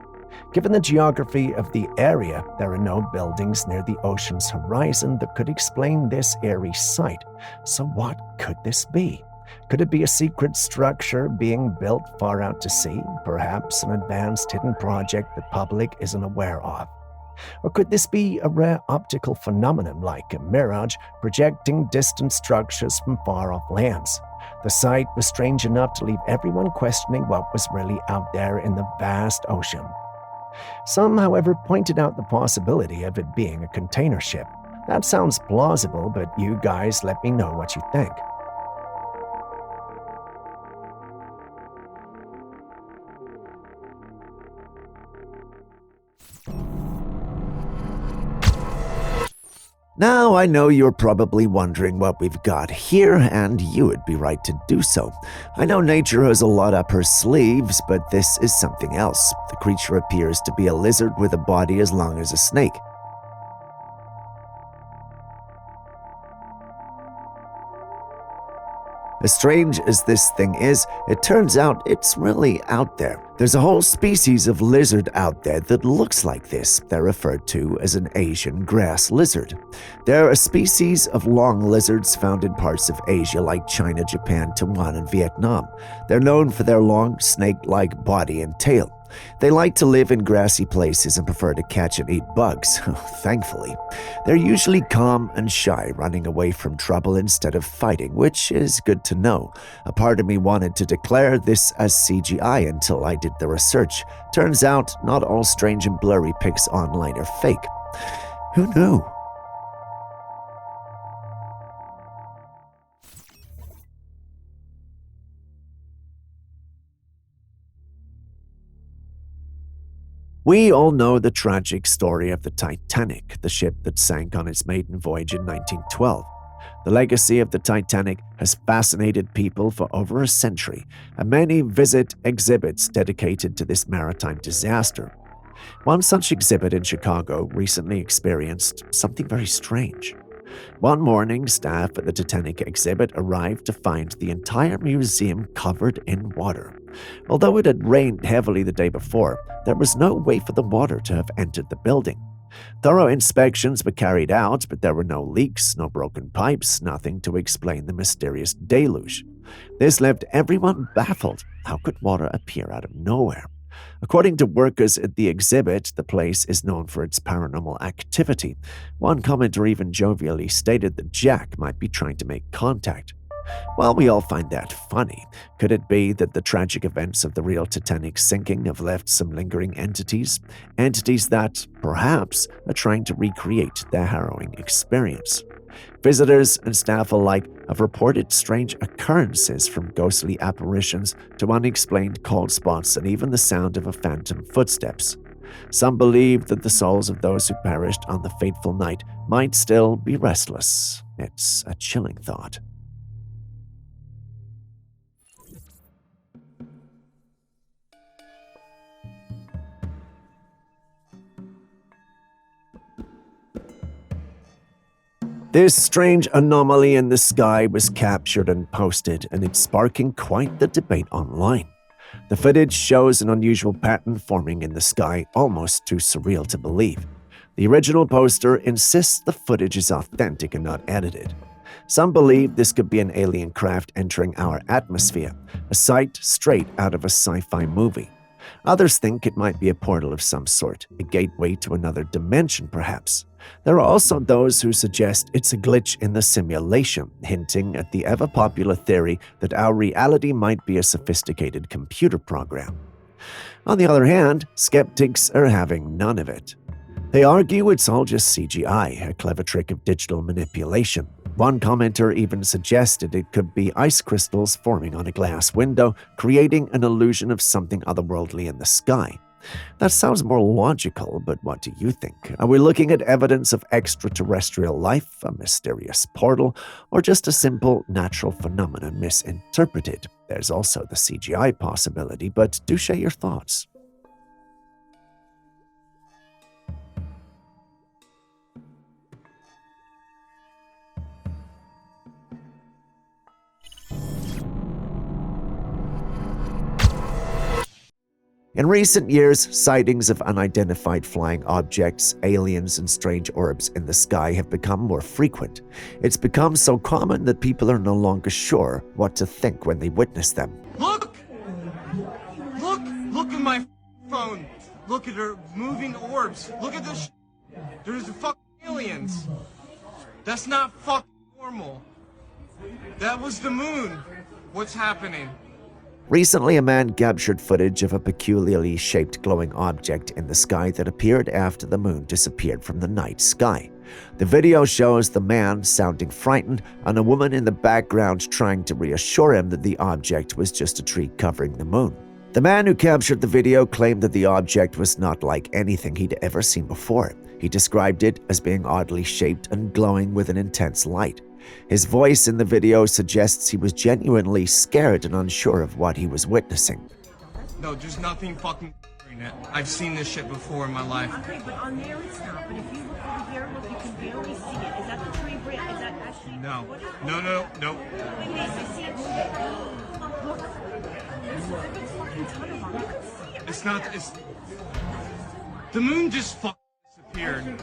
Given the geography of the area, there are no buildings near the ocean's horizon that could explain this eerie sight. So what could this be? Could it be a secret structure being built far out to sea? Perhaps an advanced hidden project the public isn't aware of? Or could this be a rare optical phenomenon like a mirage projecting distant structures from far-off lands? The sight was strange enough to leave everyone questioning what was really out there in the vast ocean. Some, however, pointed out the possibility of it being a container ship. That sounds plausible, but you guys let me know what you think. Now, I know you're probably wondering what we've got here, and you would be right to do so. I know nature has a lot up her sleeves, but this is something else. The creature appears to be a lizard with a body as long as a snake. As strange as this thing is, it turns out it's really out there. There's a whole species of lizard out there that looks like this. They're referred to as an Asian grass lizard. They're a species of long lizards found in parts of Asia like China, Japan, Taiwan, and Vietnam. They're known for their long, snake-like body and tail. They like to live in grassy places and prefer to catch and eat bugs, thankfully. They're usually calm and shy, running away from trouble instead of fighting, which is good to know. A part of me wanted to declare this as CGI until I did the research. Turns out, not all strange and blurry pics online are fake. Who knew? We all know the tragic story of the Titanic, the ship that sank on its maiden voyage in 1912. The legacy of the Titanic has fascinated people for over a century, and many visit exhibits dedicated to this maritime disaster. One such exhibit in Chicago recently experienced something very strange. One morning, staff at the Titanic exhibit arrived to find the entire museum covered in water. Although it had rained heavily the day before, there was no way for the water to have entered the building. Thorough inspections were carried out, but there were no leaks, no broken pipes, nothing to explain the mysterious deluge. This left everyone baffled. How could water appear out of nowhere? According to workers at the exhibit, the place is known for its paranormal activity. One commenter even jovially stated that Jack might be trying to make contact. While we all find that funny, could it be that the tragic events of the real Titanic sinking have left some lingering entities? Entities that, perhaps, are trying to recreate their harrowing experience. Visitors and staff alike have reported strange occurrences from ghostly apparitions to unexplained cold spots and even the sound of a phantom footsteps. Some believe that the souls of those who perished on the fateful night might still be restless. It's a chilling thought. This strange anomaly in the sky was captured and posted, and it's sparking quite the debate online. The footage shows an unusual pattern forming in the sky, almost too surreal to believe. The original poster insists the footage is authentic and not edited. Some believe this could be an alien craft entering our atmosphere, a sight straight out of a sci-fi movie. Others think it might be a portal of some sort, a gateway to another dimension perhaps. There are also those who suggest it's a glitch in the simulation, hinting at the ever-popular theory that our reality might be a sophisticated computer program. On the other hand, skeptics are having none of it. They argue it's all just CGI, a clever trick of digital manipulation. One commenter even suggested it could be ice crystals forming on a glass window, creating an illusion of something otherworldly in the sky. That sounds more logical, but what do you think? Are we looking at evidence of extraterrestrial life, a mysterious portal, or just a simple natural phenomenon misinterpreted? There's also the CGI possibility, but do share your thoughts. In recent years, sightings of unidentified flying objects, aliens, and strange orbs in the sky have become more frequent. It's become so common that people are no longer sure what to think when they witness them. Look! Look at my phone! Look at her moving orbs! Look at this There's fucking aliens! That's not fucking normal! That was the moon! What's happening? Recently, a man captured footage of a peculiarly shaped glowing object in the sky that appeared after the moon disappeared from the night sky. The video shows the man sounding frightened and a woman in the background trying to reassure him that the object was just a tree covering the moon. The man who captured the video claimed that the object was not like anything he'd ever seen before. He described it as being oddly shaped and glowing with an intense light. His voice in the video suggests he was genuinely scared and unsure of what he was witnessing. No, there's nothing fucking in it. I've seen this shit before in my life. Okay, but on there it's not. But if you look over here, look, you can barely see it. Is that the tree branch? Is that actually... No. No. Wait, I see it moving. Look. There's a big fucking ton of them. You can see it. It's not... The moon just fucking disappeared.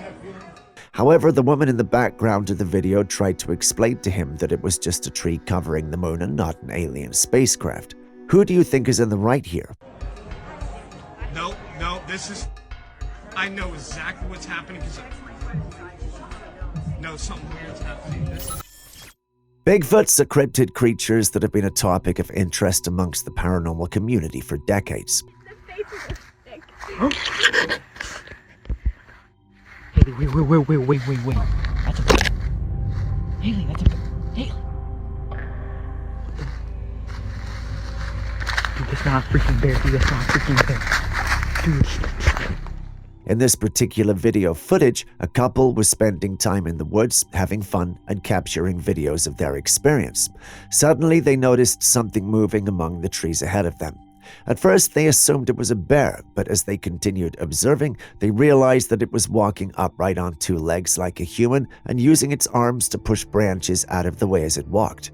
However, the woman in the background of the video tried to explain to him that it was just a tree covering the moon and not an alien spacecraft. Who do you think is in the right here? No, this is... I know exactly what's happening because... No, something weird's happening. Bigfoots are cryptid creatures that have been a topic of interest amongst the paranormal community for decades. Haley, wait. That's a bear. Haley, that's a bear. Haley. Dude, that's not a freaking bear. Dude. In this particular video footage, a couple was spending time in the woods, having fun and capturing videos of their experience. Suddenly, they noticed something moving among the trees ahead of them. At first, they assumed it was a bear, but as they continued observing, they realized that it was walking upright on two legs like a human and using its arms to push branches out of the way as it walked.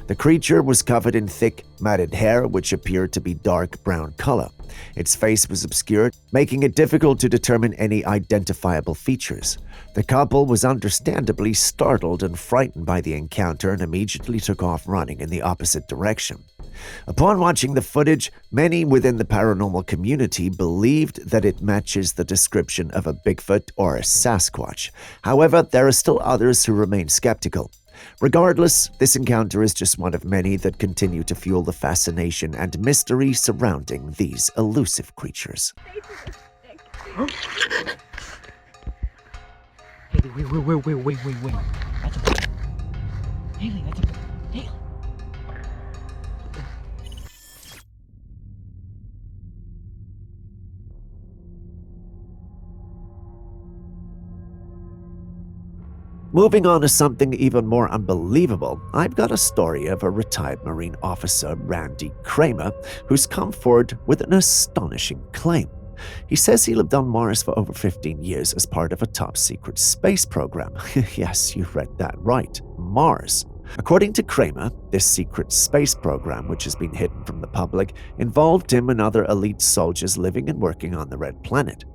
The creature was covered in thick, matted hair which appeared to be dark brown color. Its face was obscured, making it difficult to determine any identifiable features. The couple was understandably startled and frightened by the encounter and immediately took off running in the opposite direction. Upon watching the footage, many within the paranormal community believed that it matches the description of a Bigfoot or a Sasquatch. However, there are still others who remain skeptical. Regardless, this encounter is just one of many that continue to fuel the fascination and mystery surrounding these elusive creatures. Haley, wait. That's a bear. Haley, that's a bear. Haley. Moving on to something even more unbelievable, I've got a story of a retired Marine officer, Randy Kramer, who's come forward with an astonishing claim. He says he lived on Mars for over 15 years as part of a top-secret space program. Yes, you read that right, Mars. According to Kramer, this secret space program, which has been hidden from the public, involved him and other elite soldiers living and working on the Red Planet.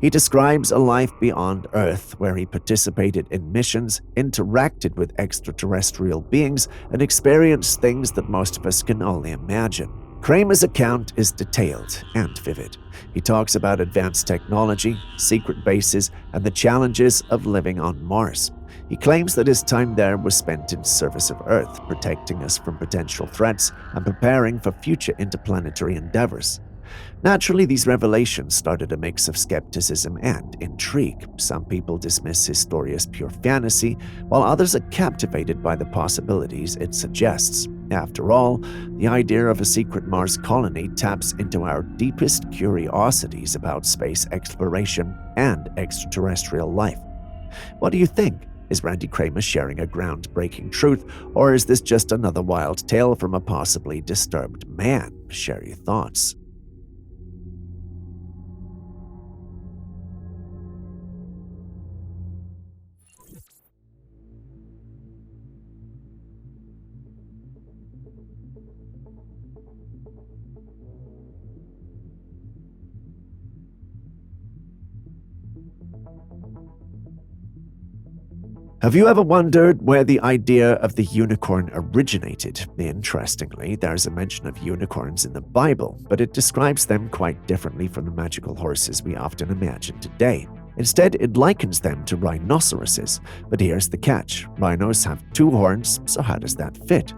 He describes a life beyond Earth where he participated in missions, interacted with extraterrestrial beings, and experienced things that most of us can only imagine. Kramer's account is detailed and vivid. He talks about advanced technology, secret bases, and the challenges of living on Mars. He claims that his time there was spent in service of Earth, protecting us from potential threats and preparing for future interplanetary endeavors. Naturally, these revelations started a mix of skepticism and intrigue. Some people dismiss his story as pure fantasy, while others are captivated by the possibilities it suggests. After all, the idea of a secret Mars colony taps into our deepest curiosities about space exploration and extraterrestrial life. What do you think? Is Randy Kramer sharing a groundbreaking truth, or is this just another wild tale from a possibly disturbed man? Share your thoughts. Have you ever wondered where the idea of the unicorn originated? Interestingly, there's a mention of unicorns in the Bible, but it describes them quite differently from the magical horses we often imagine today. Instead, it likens them to rhinoceroses. But here's the catch. Rhinos have two horns, so how does that fit?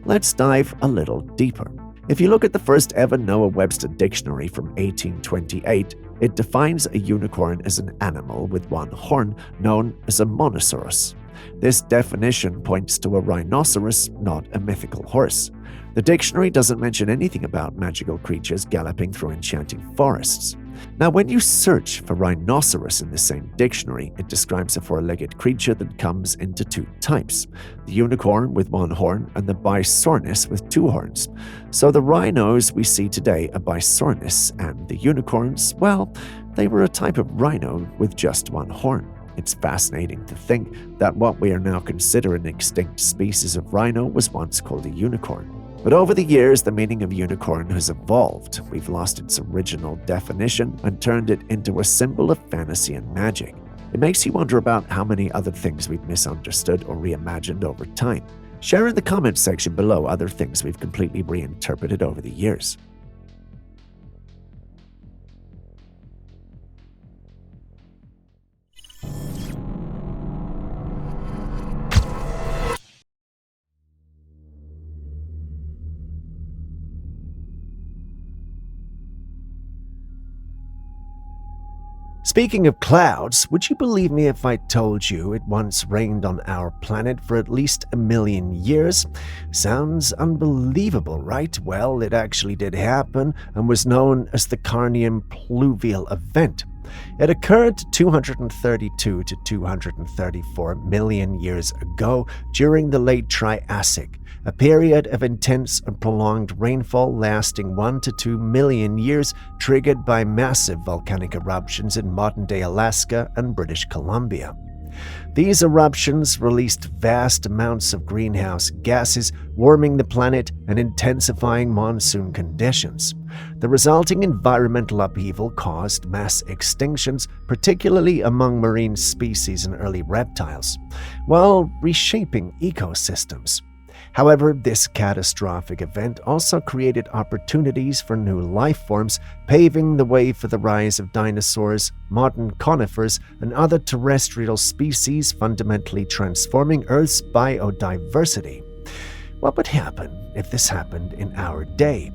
Let's dive a little deeper. If you look at the first ever Noah Webster dictionary from 1828, it defines a unicorn as an animal with one horn known as a monoceros. This definition points to a rhinoceros, not a mythical horse. The dictionary doesn't mention anything about magical creatures galloping through enchanting forests. Now, when you search for rhinoceros in the same dictionary, it describes a four-legged creature that comes into two types: the unicorn with one horn and the bisornis with two horns. So the rhinos we see today are bisornis, and the unicorns, well, they were a type of rhino with just one horn. It's fascinating to think that what we are now considering an extinct species of rhino was once called a unicorn. But over the years, the meaning of unicorn has evolved. We've lost its original definition and turned it into a symbol of fantasy and magic. It makes you wonder about how many other things we've misunderstood or reimagined over time. Share in the comments section below other things we've completely reinterpreted over the years. Speaking of clouds, would you believe me if I told you it once rained on our planet for at least 1 million years? Sounds unbelievable, right? Well, it actually did happen and was known as the Carnian pluvial event. It occurred 232 to 234 million years ago during the late Triassic, a period of intense and prolonged rainfall lasting 1 to 2 million years, triggered by massive volcanic eruptions in modern-day Alaska and British Columbia. These eruptions released vast amounts of greenhouse gases, warming the planet and intensifying monsoon conditions. The resulting environmental upheaval caused mass extinctions, particularly among marine species and early reptiles, while reshaping ecosystems. However, this catastrophic event also created opportunities for new life forms, paving the way for the rise of dinosaurs, modern conifers, and other terrestrial species, fundamentally transforming Earth's biodiversity. What would happen if this happened in our day?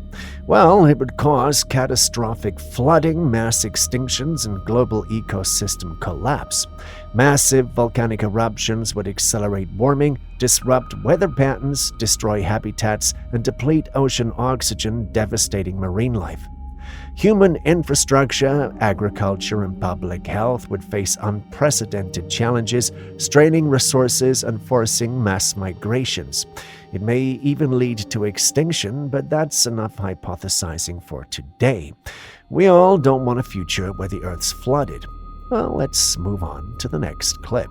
Well, it would cause catastrophic flooding, mass extinctions, and global ecosystem collapse. Massive volcanic eruptions would accelerate warming, disrupt weather patterns, destroy habitats, and deplete ocean oxygen, devastating marine life. Human infrastructure, agriculture, and public health would face unprecedented challenges, straining resources and forcing mass migrations. It may even lead to extinction, but that's enough hypothesizing for today. We all don't want a future where the Earth's flooded. Well, let's move on to the next clip.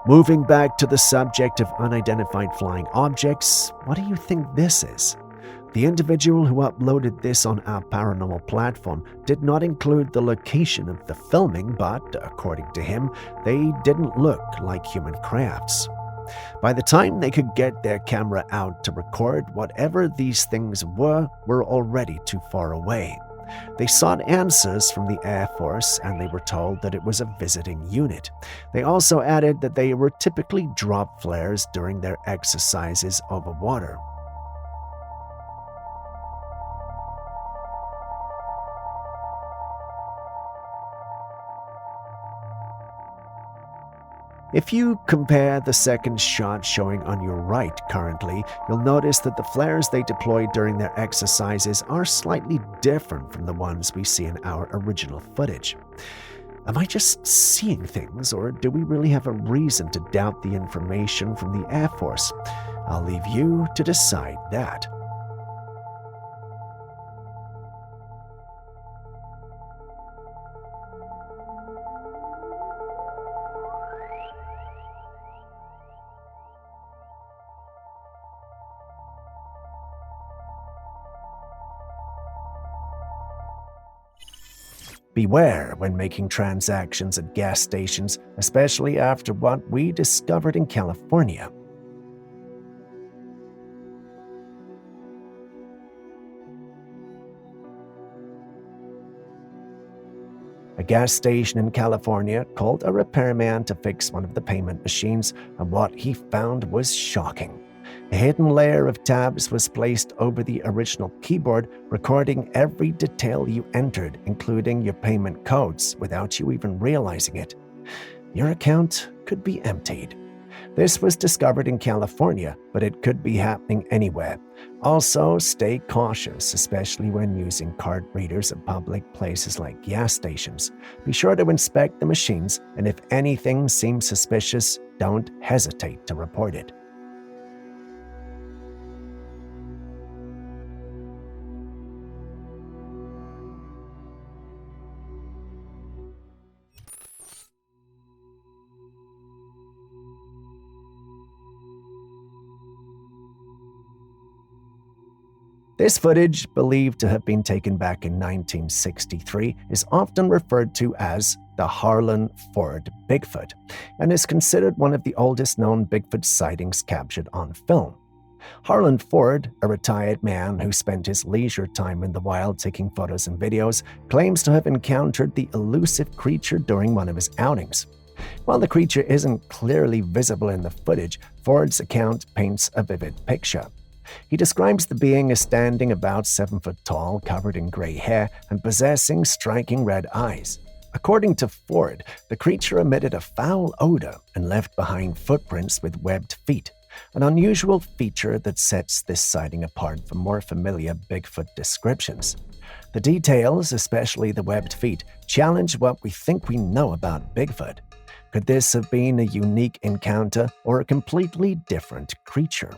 Moving back to the subject of unidentified flying objects, what do you think this is? The individual who uploaded this on our paranormal platform did not include the location of the filming, but, according to him, they didn't look like human crafts. By the time they could get their camera out to record, whatever these things were already too far away. They sought answers from the Air Force, and they were told that it was a visiting unit. They also added that they were typically drop flares during their exercises over water. If you compare the second shot showing on your right currently, you'll notice that the flares they deployed during their exercises are slightly different from the ones we see in our original footage. Am I just seeing things, or do we really have a reason to doubt the information from the Air Force? I'll leave you to decide that. Beware when making transactions at gas stations, especially after what we discovered in California. A gas station in California called a repairman to fix one of the payment machines, and what he found was shocking. A hidden layer of tabs was placed over the original keyboard, recording every detail you entered, including your payment codes, without you even realizing it. Your account could be emptied. This was discovered in California, but it could be happening anywhere. Also, stay cautious, especially when using card readers at public places like gas stations. Be sure to inspect the machines, and if anything seems suspicious, don't hesitate to report it. This footage, believed to have been taken back in 1963, is often referred to as the Harlan Ford Bigfoot, and is considered one of the oldest known Bigfoot sightings captured on film. Harlan Ford, a retired man who spent his leisure time in the wild taking photos and videos, claims to have encountered the elusive creature during one of his outings. While the creature isn't clearly visible in the footage, Ford's account paints a vivid picture. He describes the being as standing about 7 foot tall, covered in gray hair, and possessing striking red eyes. According to Ford, the creature emitted a foul odor and left behind footprints with webbed feet, an unusual feature that sets this sighting apart from more familiar Bigfoot descriptions. The details, especially the webbed feet, challenge what we think we know about Bigfoot. Could this have been a unique encounter or a completely different creature?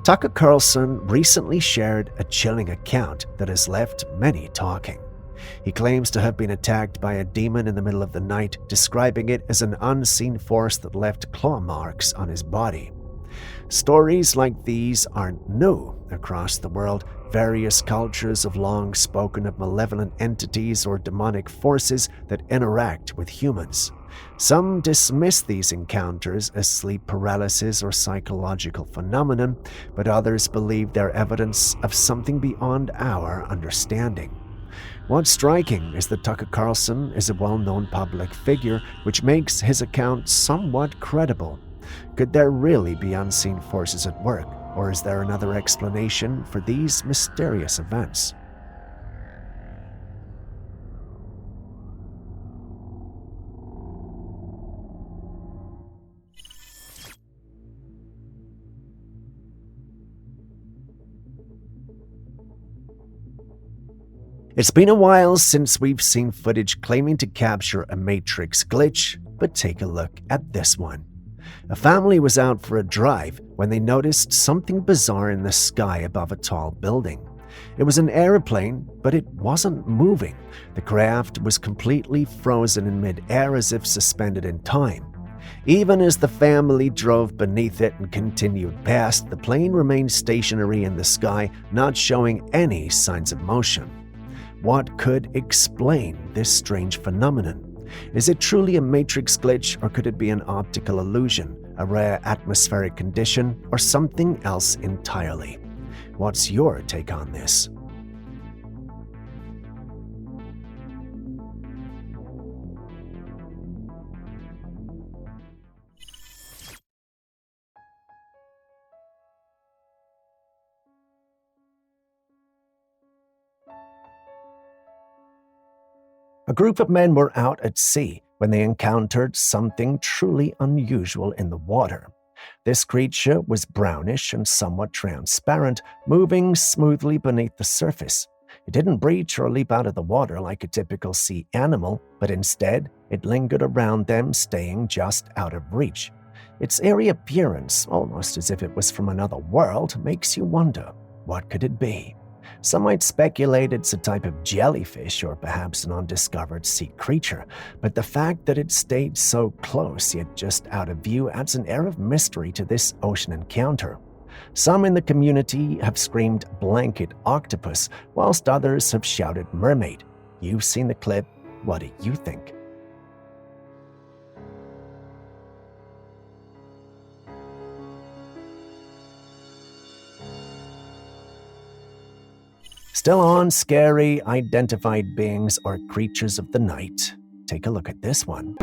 Tucker Carlson recently shared a chilling account that has left many talking. He claims to have been attacked by a demon in the middle of the night, describing it as an unseen force that left claw marks on his body. Stories like these aren't new across the world. Various cultures have long spoken of malevolent entities or demonic forces that interact with humans. Some dismiss these encounters as sleep paralysis or psychological phenomenon, but others believe they're evidence of something beyond our understanding. What's striking is that Tucker Carlson is a well-known public figure, which makes his account somewhat credible. Could there really be unseen forces at work, or is there another explanation for these mysterious events? It's been a while since we've seen footage claiming to capture a Matrix glitch, but take a look at this one. A family was out for a drive when they noticed something bizarre in the sky above a tall building. It was an airplane, but it wasn't moving. The craft was completely frozen in mid-air as if suspended in time. Even as the family drove beneath it and continued past, the plane remained stationary in the sky, not showing any signs of motion. What could explain this strange phenomenon? Is it truly a Matrix glitch, or could it be an optical illusion, a rare atmospheric condition, or something else entirely? What's your take on this? A group of men were out at sea when they encountered something truly unusual in the water. This creature was brownish and somewhat transparent, moving smoothly beneath the surface. It didn't breach or leap out of the water like a typical sea animal, but instead, it lingered around them, staying just out of reach. Its airy appearance, almost as if it was from another world, makes you wonder, what could it be? Some might speculate it's a type of jellyfish or perhaps an undiscovered sea creature, but the fact that it stayed so close yet just out of view adds an air of mystery to this ocean encounter. Some in the community have screamed blanket octopus, whilst others have shouted mermaid. You've seen the clip. What do you think? Still on scary identified beings or creatures of the night. Take a look at this one.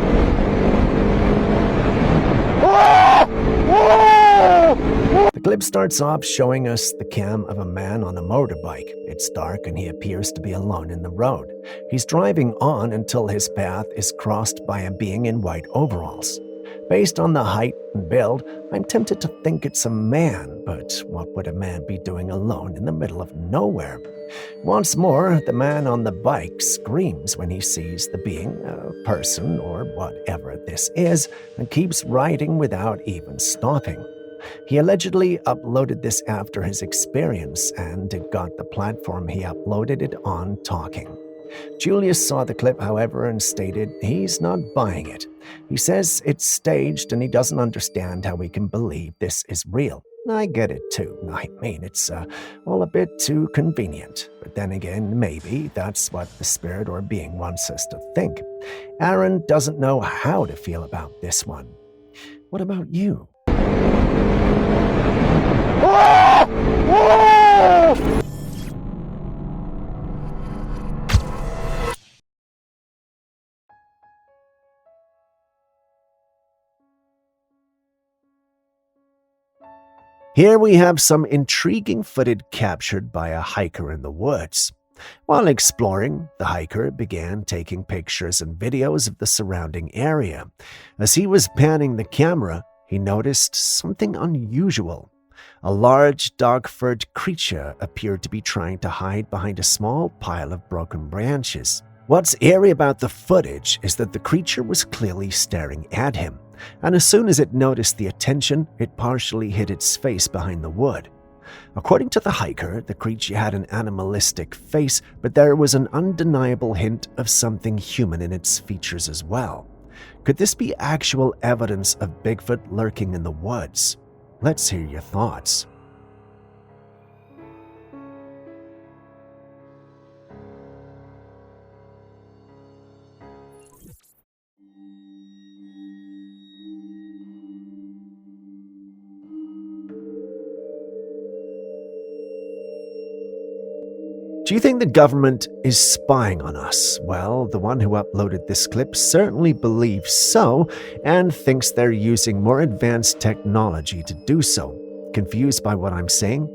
The clip starts off showing us the cam of a man on a motorbike. It's dark and he appears to be alone in the road. He's driving on until his path is crossed by a being in white overalls. Based on the height and build, I'm tempted to think it's a man, but what would a man be doing alone in the middle of nowhere? Once more, the man on the bike screams when he sees the being, a person or whatever this is, and keeps riding without even stopping. He allegedly uploaded this after his experience, and it got the platform he uploaded it on talking. Julius saw the clip, however, and stated he's not buying it. He says it's staged and he doesn't understand how we can believe this is real. I get it too. I mean, it's all a bit too convenient. But then again, maybe that's what the spirit or being wants us to think. Aaron doesn't know how to feel about this one. What about you? Here we have some intriguing footage captured by a hiker in the woods. While exploring, the hiker began taking pictures and videos of the surrounding area. As he was panning the camera, he noticed something unusual. A large dog-furred creature appeared to be trying to hide behind a small pile of broken branches. What's eerie about the footage is that the creature was clearly staring at him, and as soon as it noticed the attention, it partially hid its face behind the wood. According to the hiker, the creature had an animalistic face, but there was an undeniable hint of something human in its features as well. Could this be actual evidence of Bigfoot lurking in the woods? Let's hear your thoughts. Do you think the government is spying on us? Well, the one who uploaded this clip certainly believes so and thinks they're using more advanced technology to do so. Confused by what I'm saying?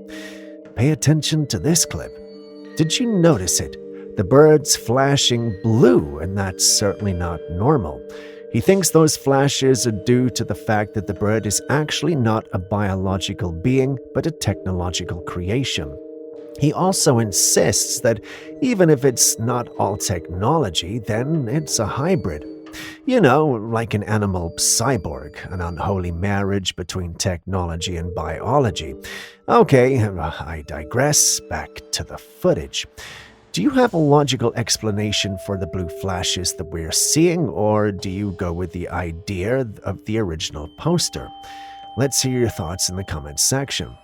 Pay attention to this clip. Did you notice it? The bird's flashing blue, and that's certainly not normal. He thinks those flashes are due to the fact that the bird is actually not a biological being, but a technological creation. He also insists that even if it's not all technology, then it's a hybrid. You know, like an animal cyborg, an unholy marriage between technology and biology. Okay, I digress. Back to the footage. Do you have a logical explanation for the blue flashes that we're seeing, or do you go with the idea of the original poster? Let's hear your thoughts in the comments section.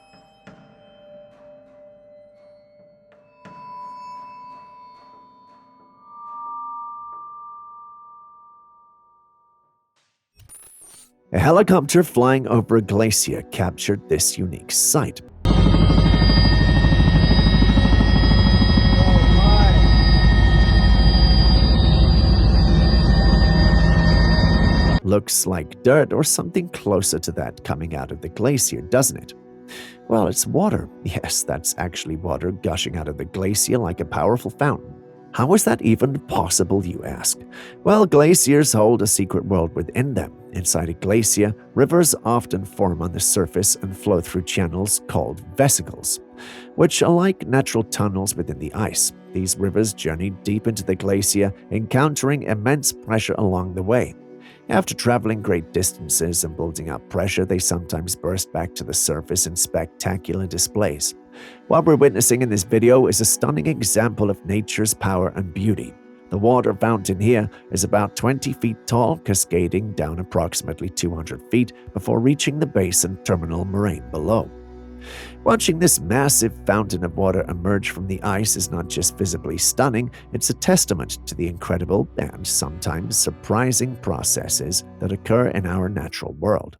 A helicopter flying over a glacier captured this unique sight. Looks like dirt or something closer to that coming out of the glacier, doesn't it? Well, it's water. Yes, that's actually water gushing out of the glacier like a powerful fountain. How is that even possible, you ask? Well, glaciers hold a secret world within them. Inside a glacier, rivers often form on the surface and flow through channels called vesicles, which are like natural tunnels within the ice. These rivers journey deep into the glacier, encountering immense pressure along the way. After traveling great distances and building up pressure, they sometimes burst back to the surface in spectacular displays. What we're witnessing in this video is a stunning example of nature's power and beauty. The water fountain here is about 20 feet tall, cascading down approximately 200 feet before reaching the base and terminal moraine below. Watching this massive fountain of water emerge from the ice is not just visibly stunning, it's a testament to the incredible and sometimes surprising processes that occur in our natural world.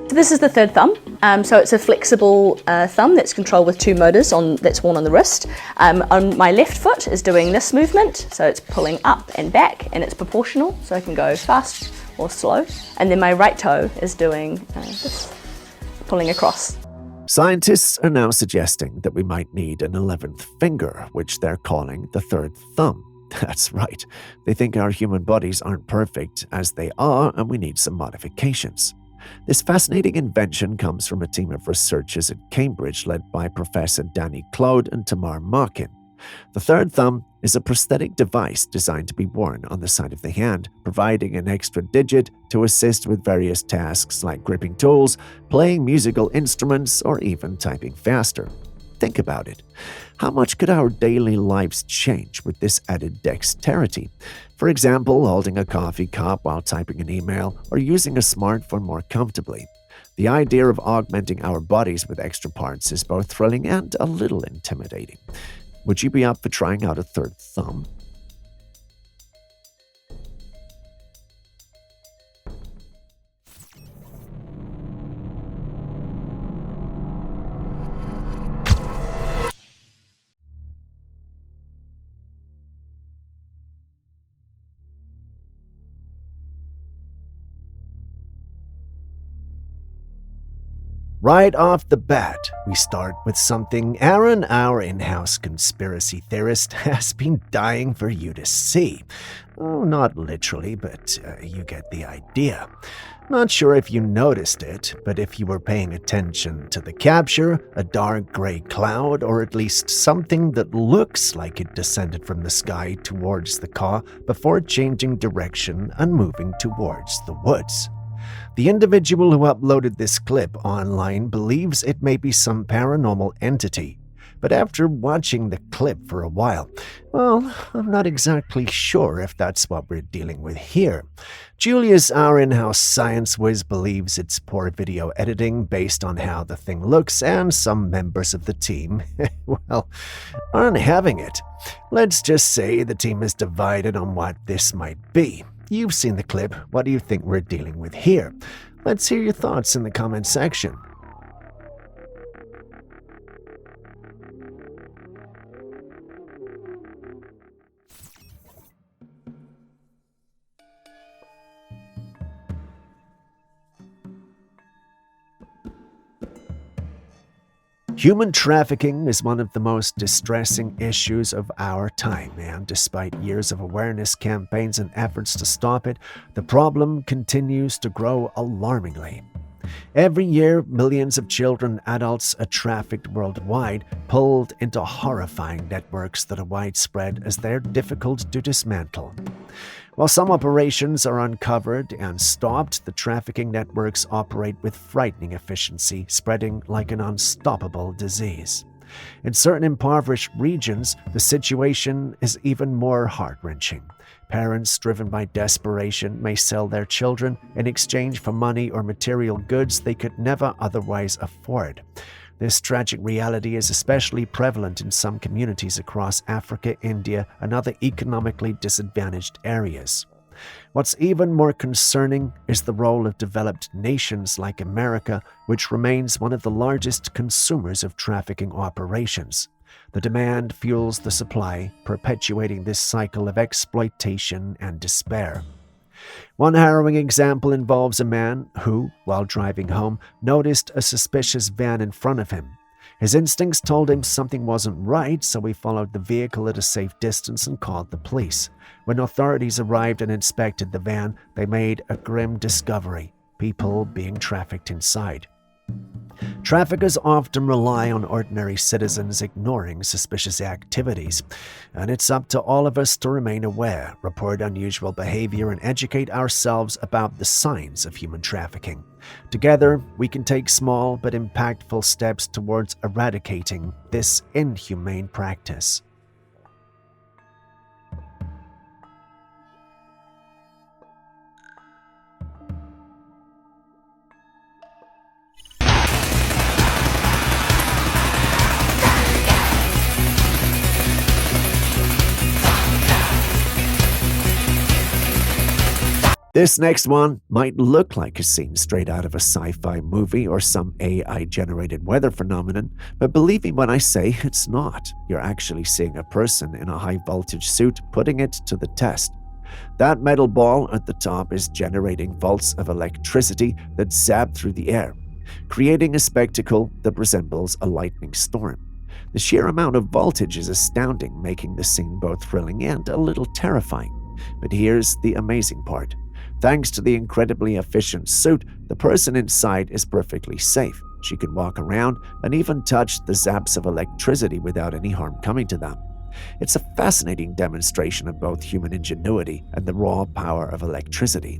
This is the third thumb. So it's a flexible thumb that's controlled with two motors that's worn on the wrist. On my left foot is doing this movement, so it's pulling up and back, and it's proportional, so I can go fast or slow. And then my right toe is doing this, pulling across. Scientists are now suggesting that we might need an 11th finger, which they're calling the third thumb. That's right. They think our human bodies aren't perfect as they are, and we need some modifications. This fascinating invention comes from a team of researchers at Cambridge led by Professor Danny Claude and Tamar Markin. The third thumb is a prosthetic device designed to be worn on the side of the hand, providing an extra digit to assist with various tasks like gripping tools, playing musical instruments, or even typing faster. Think about it. How much could our daily lives change with this added dexterity? For example, holding a coffee cup while typing an email or using a smartphone more comfortably. The idea of augmenting our bodies with extra parts is both thrilling and a little intimidating. Would you be up for trying out a third thumb? Right off the bat, we start with something Aaron, our in-house conspiracy theorist, has been dying for you to see. Oh, not literally, but you get the idea. Not sure if you noticed it, but if you were paying attention to the capture, a dark gray cloud, or at least something that looks like it descended from the sky towards the car before changing direction and moving towards the woods. The individual who uploaded this clip online believes it may be some paranormal entity, but after watching the clip for a while, well, I'm not exactly sure if that's what we're dealing with here. Julius, our in-house science whiz, believes it's poor video editing based on how the thing looks, and some members of the team, well, aren't having it. Let's just say the team is divided on what this might be. You've seen the clip. What do you think we're dealing with here? Let's hear your thoughts in the comment section. Human trafficking is one of the most distressing issues of our time, and despite years of awareness campaigns and efforts to stop it, the problem continues to grow alarmingly. Every year, millions of children and adults are trafficked worldwide, pulled into horrifying networks that are widespread as they're difficult to dismantle. While some operations are uncovered and stopped, the trafficking networks operate with frightening efficiency, spreading like an unstoppable disease. In certain impoverished regions, the situation is even more heart-wrenching. Parents, driven by desperation, may sell their children in exchange for money or material goods they could never otherwise afford. This tragic reality is especially prevalent in some communities across Africa, India, and other economically disadvantaged areas. What's even more concerning is the role of developed nations like America, which remains one of the largest consumers of trafficking operations. The demand fuels the supply, perpetuating this cycle of exploitation and despair. One harrowing example involves a man who, while driving home, noticed a suspicious van in front of him. His instincts told him something wasn't right, so he followed the vehicle at a safe distance and called the police. When authorities arrived and inspected the van, they made a grim discovery. people being trafficked inside. Traffickers often rely on ordinary citizens ignoring suspicious activities, and it's up to all of us to remain aware, report unusual behavior, and educate ourselves about the signs of human trafficking. Together, we can take small but impactful steps towards eradicating this inhumane practice. This next one might look like a scene straight out of a sci-fi movie or some AI-generated weather phenomenon, but believe me when I say it's not. You're actually seeing a person in a high-voltage suit putting it to the test. That metal ball at the top is generating volts of electricity that zap through the air, creating a spectacle that resembles a lightning storm. The sheer amount of voltage is astounding, making the scene both thrilling and a little terrifying. But here's the amazing part. Thanks to the incredibly efficient suit, the person inside is perfectly safe. She can walk around and even touch the zaps of electricity without any harm coming to them. It's a fascinating demonstration of both human ingenuity and the raw power of electricity.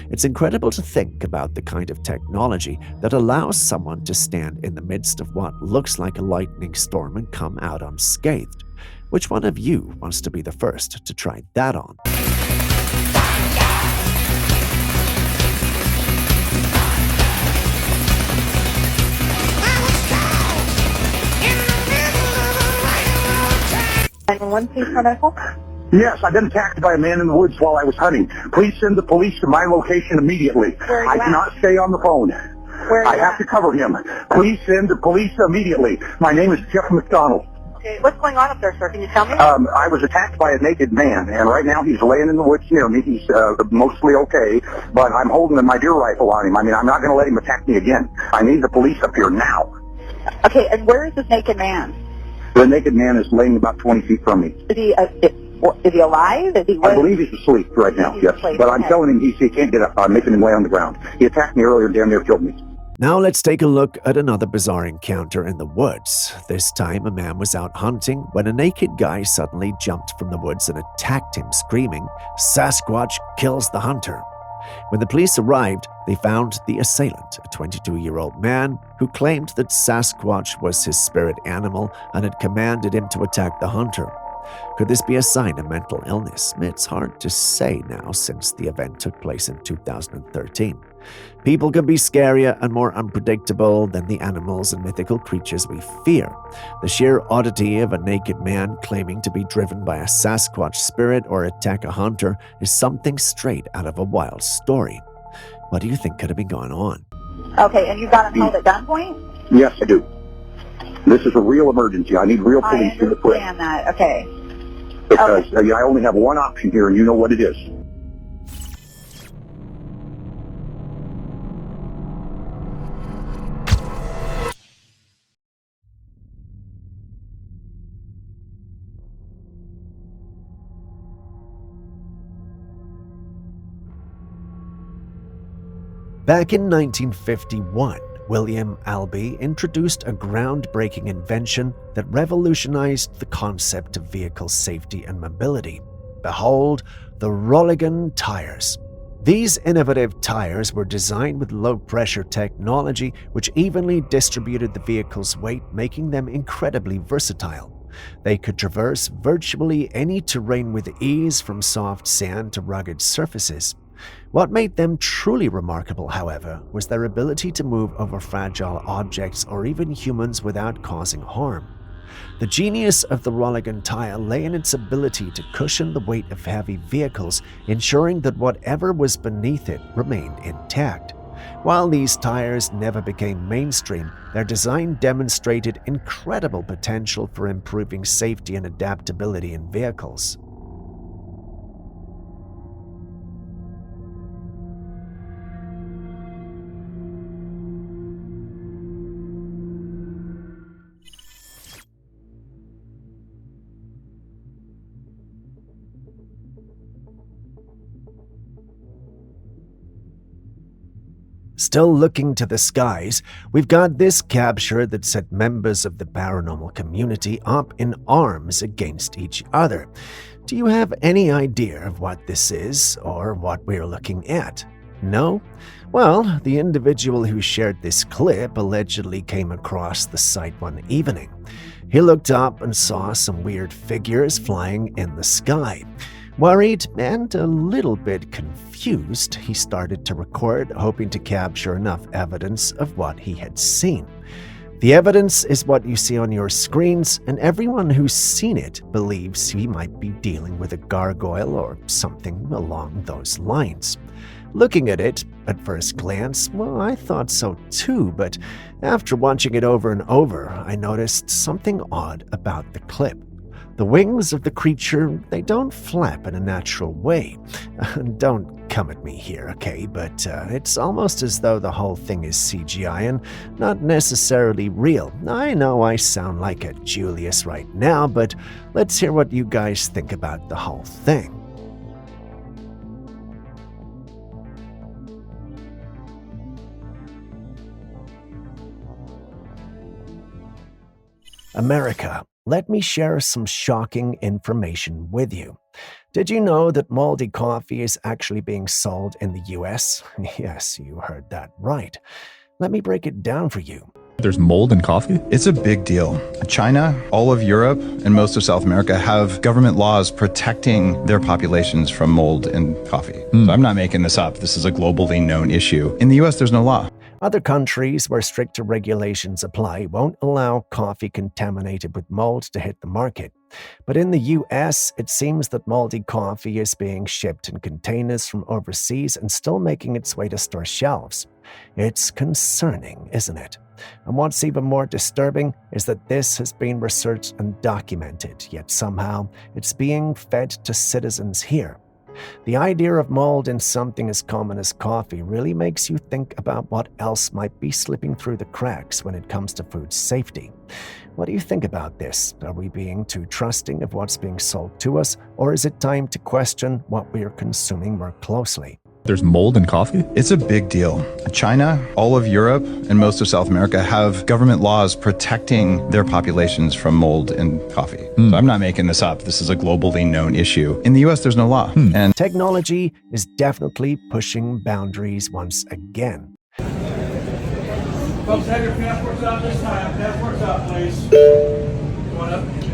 It's incredible to think about the kind of technology that allows someone to stand in the midst of what looks like a lightning storm and come out unscathed. Which one of you wants to be the first to try that on? Yes, I've been attacked by a man in the woods while I was hunting. Please send the police to my location immediately. I cannot stay on the phone. I have to cover him. Please send the police immediately. My name is Jeff McDonald. Okay, what's going on up there, sir? Can you tell me? I was attacked by a naked man, and right now he's laying in the woods near me. He's mostly okay, but I'm holding my deer rifle on him. I mean, I'm not going to let him attack me again. I need the police up here now. Okay, and where is this naked man? The naked man is laying about 20 feet from me. Is he alive? I believe he's asleep right now, yes. But I'm telling him he can't get up. I'm making him lay on the ground. He attacked me earlier and damn near killed me. Now let's take a look at another bizarre encounter in the woods. This time a man was out hunting when a naked guy suddenly jumped from the woods and attacked him, screaming, "Sasquatch kills the hunter." When the police arrived, they found the assailant, a 22-year-old man who claimed that Sasquatch was his spirit animal and had commanded him to attack the hunter. Could this be a sign of mental illness? It's hard to say now since the event took place in 2013. People can be scarier and more unpredictable than the animals and mythical creatures we fear. The sheer oddity of a naked man claiming to be driven by a Sasquatch spirit or attack a hunter is something straight out of a wild story. What do you think could have been going on? Okay, and you got him held at gunpoint? Yes, I do. This is a real emergency. I need real police in the place. I understand that, okay. Because I only have one option here, and you know what it is. Back in 1951, William Albee introduced a groundbreaking invention that revolutionized the concept of vehicle safety and mobility. Behold, the Rolligan tires. These innovative tires were designed with low-pressure technology which evenly distributed the vehicle's weight, making them incredibly versatile. They could traverse virtually any terrain with ease, from soft sand to rugged surfaces. What made them truly remarkable, however, was their ability to move over fragile objects or even humans without causing harm. The genius of the Rolligan tire lay in its ability to cushion the weight of heavy vehicles, ensuring that whatever was beneath it remained intact. While these tires never became mainstream, their design demonstrated incredible potential for improving safety and adaptability in vehicles. Still looking to the skies, we've got this capture that set members of the paranormal community up in arms against each other. Do you have any idea of what this is or what we're looking at? No? Well, the individual who shared this clip allegedly came across the site one evening. He looked up and saw some weird figures flying in the sky. Worried and a little bit confused, he started to record, hoping to capture enough evidence of what he had seen. The evidence is what you see on your screens, and everyone who's seen it believes he might be dealing with a gargoyle or something along those lines. Looking at it, at first glance, well, I thought so too, but after watching it over and over, I noticed something odd about the clip. The wings of the creature, they don't flap in a natural way. Don't come at me here, okay? But it's almost as though the whole thing is CGI and not necessarily real. I know I sound like a Julius right now, but let's hear what you guys think about the whole thing. America. Let me share some shocking information with you. Did you know that moldy coffee is actually being sold in the US? Yes, you heard that right. Let me break it down for you. There's mold in coffee? It's a big deal. China, all of Europe, and most of South America have government laws protecting their populations from mold in coffee. So I'm not making this up. This is a globally known issue. In the US, there's no law. Other countries where stricter regulations apply won't allow coffee contaminated with mold to hit the market. But in the US, it seems that moldy coffee is being shipped in containers from overseas and still making its way to store shelves. It's concerning, isn't it? And what's even more disturbing is that this has been researched and documented, yet somehow it's being fed to citizens here. The idea of mold in something as common as coffee really makes you think about what else might be slipping through the cracks when it comes to food safety. What do you think about this? Are we being too trusting of what's being sold to us, or is it time to question what we are consuming more closely? There's mold in coffee? It's a big deal. China, all of Europe, and most of South America have government laws protecting their populations from mold in coffee. So I'm not making this up. This is a globally known issue. In the US, there's no law. And technology is definitely pushing boundaries once again. Folks, have your passports out this time. Passports out, please.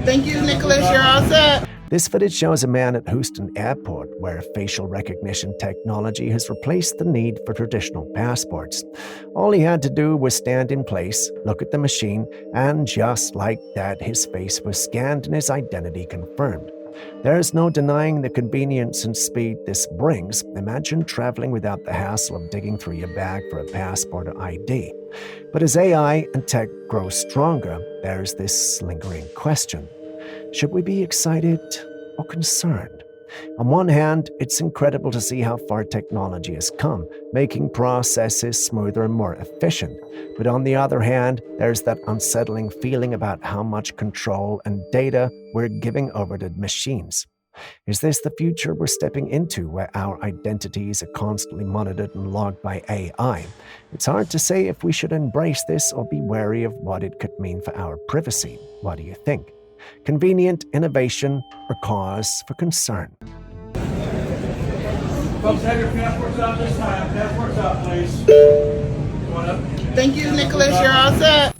Thank you, Nicholas. You're all set. This footage shows a man at Houston Airport where facial recognition technology has replaced the need for traditional passports. All he had to do was stand in place, look at the machine, and just like that, his face was scanned and his identity confirmed. There's no denying the convenience and speed this brings. Imagine traveling without the hassle of digging through your bag for a passport or ID. But as AI and tech grow stronger, there's this lingering question. Should we be excited or concerned? On one hand, it's incredible to see how far technology has come, making processes smoother and more efficient. But on the other hand, there's that unsettling feeling about how much control and data we're giving over to machines. Is this the future we're stepping into, where our identities are constantly monitored and logged by AI? It's hard to say if we should embrace this or be wary of what it could mean for our privacy. What do you think? Convenient innovation or cause for concern? Folks, have your passports out this time. Passports out, please. Thank you, Nicholas. You're all set.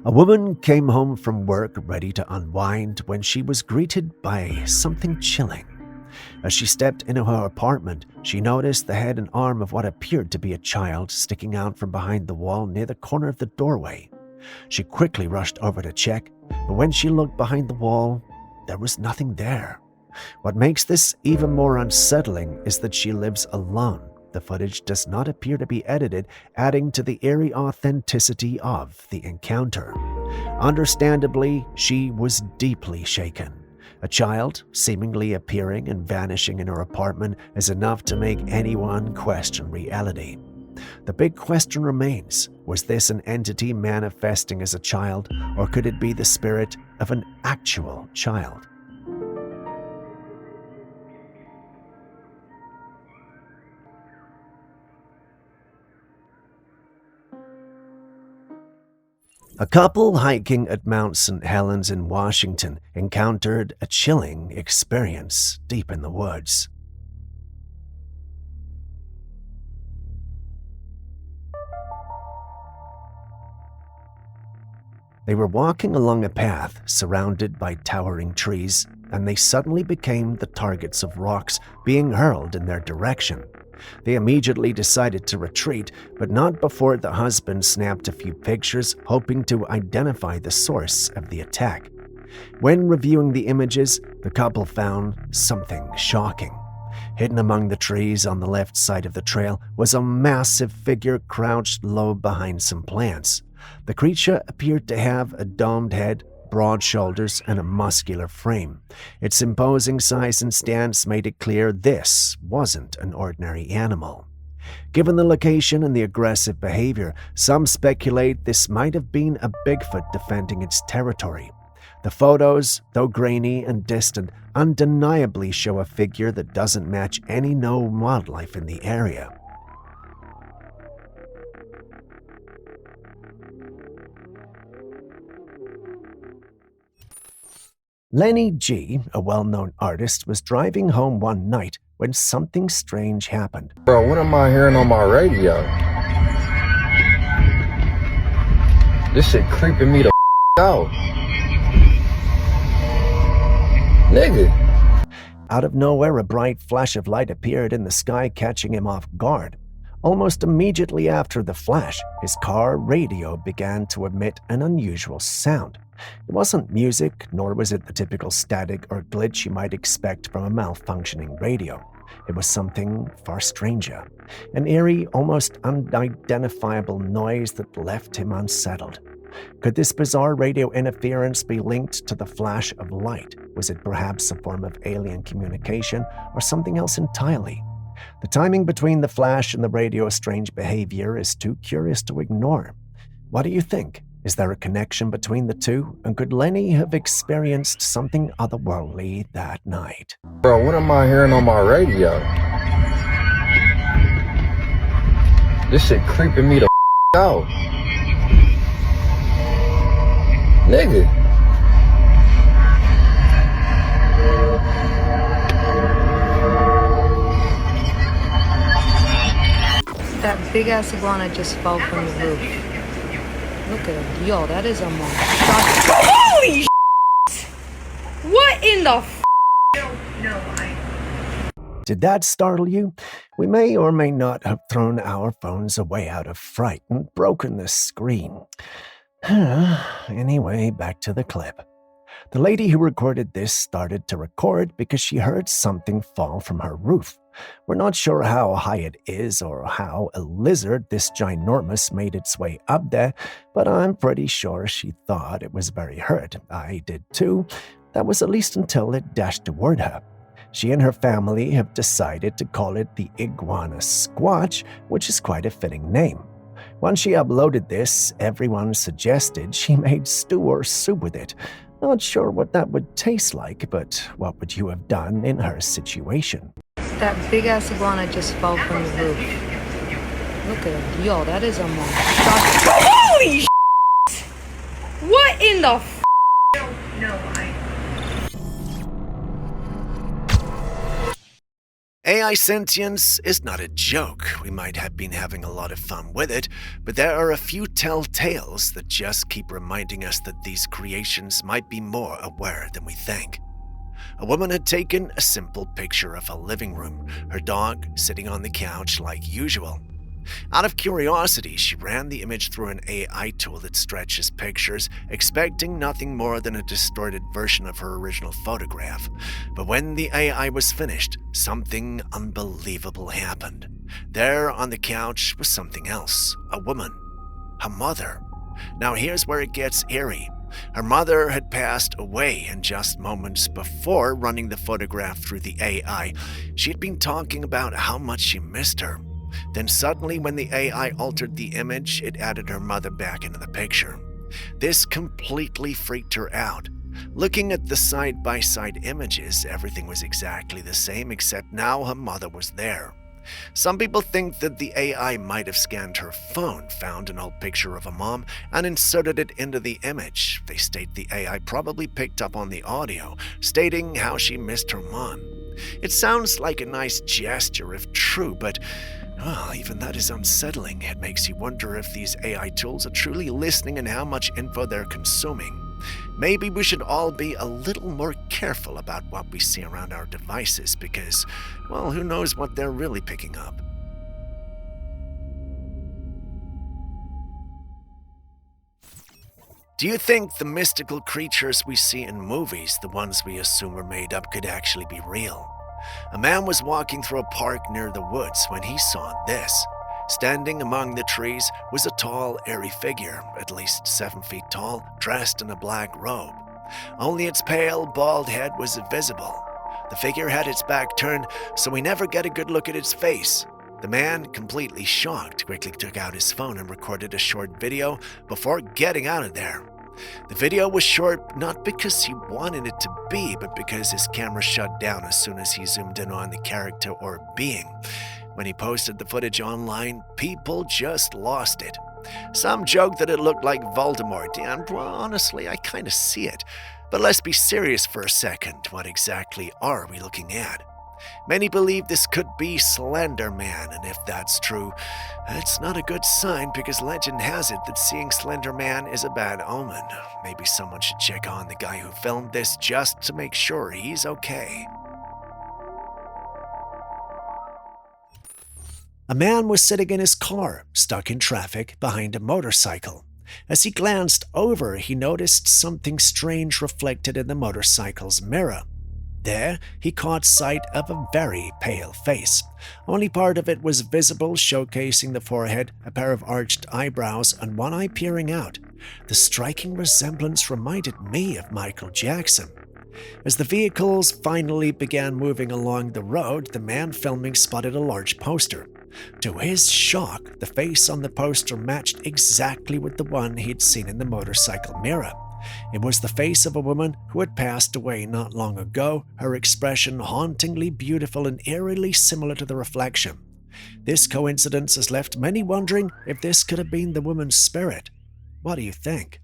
A woman came home from work ready to unwind when she was greeted by something chilling. As she stepped into her apartment, she noticed the head and arm of what appeared to be a child sticking out from behind the wall near the corner of the doorway. She quickly rushed over to check, but when she looked behind the wall, there was nothing there. What makes this even more unsettling is that she lives alone. The footage does not appear to be edited, adding to the eerie authenticity of the encounter. Understandably, she was deeply shaken. A child seemingly appearing and vanishing in her apartment is enough to make anyone question reality. The big question remains, was this an entity manifesting as a child, or could it be the spirit of an actual child? A couple hiking at Mount St. Helens in Washington encountered a chilling experience deep in the woods. They were walking along a path surrounded by towering trees, and they suddenly became the targets of rocks being hurled in their direction. They immediately decided to retreat, but not before the husband snapped a few pictures, hoping to identify the source of the attack. When reviewing the images, the couple found something shocking. Hidden among the trees on the left side of the trail was a massive figure crouched low behind some plants. The creature appeared to have a domed head, broad shoulders, and a muscular frame. Its imposing size and stance made it clear this wasn't an ordinary animal. Given the location and the aggressive behavior, some speculate this might have been a Bigfoot defending its territory. The photos, though grainy and distant, undeniably show a figure that doesn't match any known wildlife in the area. Lenny G., a well-known artist, was driving home one night when something strange happened. Bro, what am I hearing on my radio? This shit creeping me the out. Nigga. Out of nowhere, a bright flash of light appeared in the sky, catching him off guard. Almost immediately after the flash, his car radio began to emit an unusual sound. It wasn't music, nor was it the typical static or glitch you might expect from a malfunctioning radio. It was something far stranger, an eerie, almost unidentifiable noise that left him unsettled. Could this bizarre radio interference be linked to the flash of light? Was it perhaps a form of alien communication or something else entirely? The timing between the flash and the radio's strange behavior is too curious to ignore. What do you think? Is there a connection between the two? And could Lenny have experienced something otherworldly that night? Bro, what am I hearing on my radio? This shit creeping me the out. Nigga. That big ass iguana just fell from the roof. Look at him. Yo, that is a monster. Holy shit! What in the f? Did that startle you? We may or may not have thrown our phones away out of fright and broken the screen. Anyway, back to the clip. The lady who recorded this started to record because she heard something fall from her roof. We're not sure how high it is or how a lizard this ginormous made its way up there, but I'm pretty sure she thought it was very hurt. I did too. That was at least until it dashed toward her. She and her family have decided to call it the Iguana Squatch, which is quite a fitting name. Once she uploaded this, everyone suggested she made stew or soup with it. Not sure what that would taste like, but what would you have done in her situation? That big ass iguana just fell from the roof. Look at him. Yo, that is a monster. Holy shit! What in the f? AI sentience is not a joke. We might have been having a lot of fun with it, but there are a few telltales that just keep reminding us that these creations might be more aware than we think. A woman had taken a simple picture of a living room, her dog sitting on the couch like usual. Out of curiosity, she ran the image through an AI tool that stretches pictures, expecting nothing more than a distorted version of her original photograph. But when the AI was finished, something unbelievable happened. There on the couch was something else, a woman, her mother. Now here's where it gets eerie. Her mother had passed away, and just moments before running the photograph through the AI, she had been talking about how much she missed her. Then suddenly, when the AI altered the image, it added her mother back into the picture. This completely freaked her out. Looking at the side-by-side images, everything was exactly the same, except now her mother was there. Some people think that the AI might have scanned her phone, found an old picture of her mom, and inserted it into the image. They state the AI probably picked up on the audio, stating how she missed her mom. It sounds like a nice gesture if true, but even that is unsettling. It makes you wonder if these AI tools are truly listening and how much info they're consuming. Maybe we should all be a little more careful about what we see around our devices because, well, who knows what they're really picking up. Do you think the mystical creatures we see in movies, the ones we assume are made up, could actually be real? A man was walking through a park near the woods when he saw this. Standing among the trees was a tall, airy figure, at least 7 feet tall, dressed in a black robe. Only its pale, bald head was visible. The figure had its back turned, so we never get a good look at its face. The man, completely shocked, quickly took out his phone and recorded a short video before getting out of there. The video was short not because he wanted it to be, but because his camera shut down as soon as he zoomed in on the character or being. When he posted the footage online, people just lost it. Some joked that it looked like Voldemort, and well, honestly, I kind of see it. But let's be serious for a second. What exactly are we looking at? Many believe this could be Slender Man, and if that's true, it's not a good sign because legend has it that seeing Slender Man is a bad omen. Maybe someone should check on the guy who filmed this just to make sure he's okay. A man was sitting in his car, stuck in traffic, behind a motorcycle. As he glanced over, he noticed something strange reflected in the motorcycle's mirror. There, he caught sight of a very pale face. Only part of it was visible, showcasing the forehead, a pair of arched eyebrows, and one eye peering out. The striking resemblance reminded me of Michael Jackson. As the vehicles finally began moving along the road, the man filming spotted a large poster. To his shock, the face on the poster matched exactly with the one he'd seen in the motorcycle mirror. It was the face of a woman who had passed away not long ago, her expression hauntingly beautiful and eerily similar to the reflection. This coincidence has left many wondering if this could have been the woman's spirit. What do you think?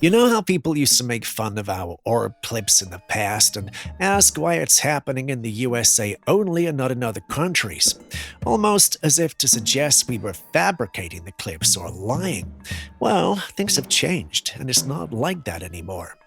You know how people used to make fun of our orb clips in the past and ask why it's happening in the USA only and not in other countries? Almost as if to suggest we were fabricating the clips or lying. Well, things have changed, and it's not like that anymore.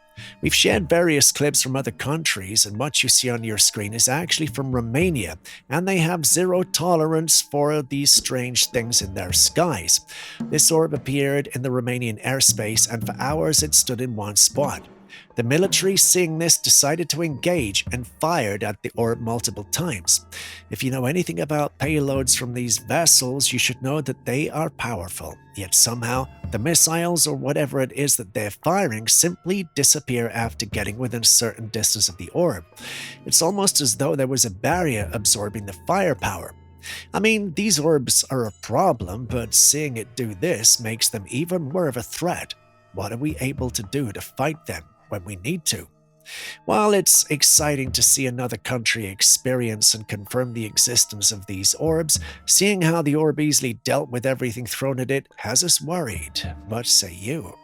We've shared various clips from other countries, and what you see on your screen is actually from Romania, and they have zero tolerance for these strange things in their skies. This orb appeared in the Romanian airspace, and for hours it stood in one spot. The military, seeing this, decided to engage and fired at the orb multiple times. If you know anything about payloads from these vessels, you should know that they are powerful. Yet somehow, the missiles or whatever it is that they're firing simply disappear after getting within a certain distance of the orb. It's almost as though there was a barrier absorbing the firepower. I mean, these orbs are a problem, but seeing it do this makes them even more of a threat. What are we able to do to fight them when we need to? While it's exciting to see another country experience and confirm the existence of these orbs, seeing how the orb easily dealt with everything thrown at it has us worried. What say you?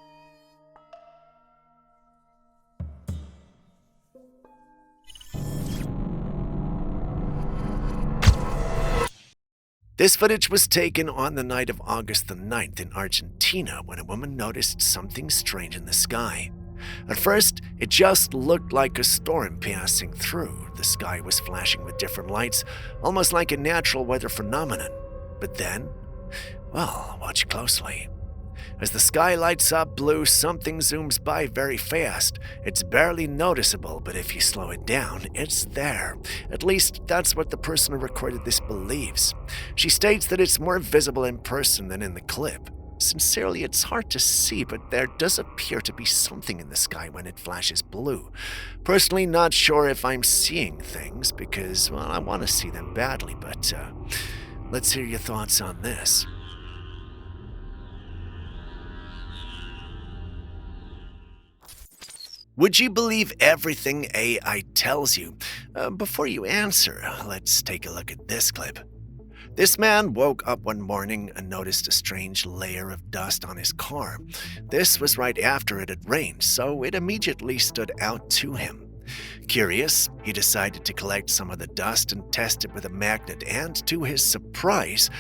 This footage was taken on the night of August the 9th in Argentina when a woman noticed something strange in the sky. At first, it just looked like a storm passing through. The sky was flashing with different lights, almost like a natural weather phenomenon. But then, well, watch closely. As the sky lights up blue, something zooms by very fast. It's barely noticeable, but if you slow it down, it's there. At least that's what the person who recorded this believes. She states that it's more visible in person than in the clip. Sincerely, it's hard to see, but there does appear to be something in the sky when it flashes blue. Personally, not sure if I'm seeing things because, well, I want to see them badly, but let's hear your thoughts on this. Would you believe everything AI tells you? Before you answer, let's take a look at this clip. This man woke up one morning and noticed a strange layer of dust on his car. This was right after it had rained, so it immediately stood out to him. Curious, he decided to collect some of the dust and test it with a magnet, and to his surprise,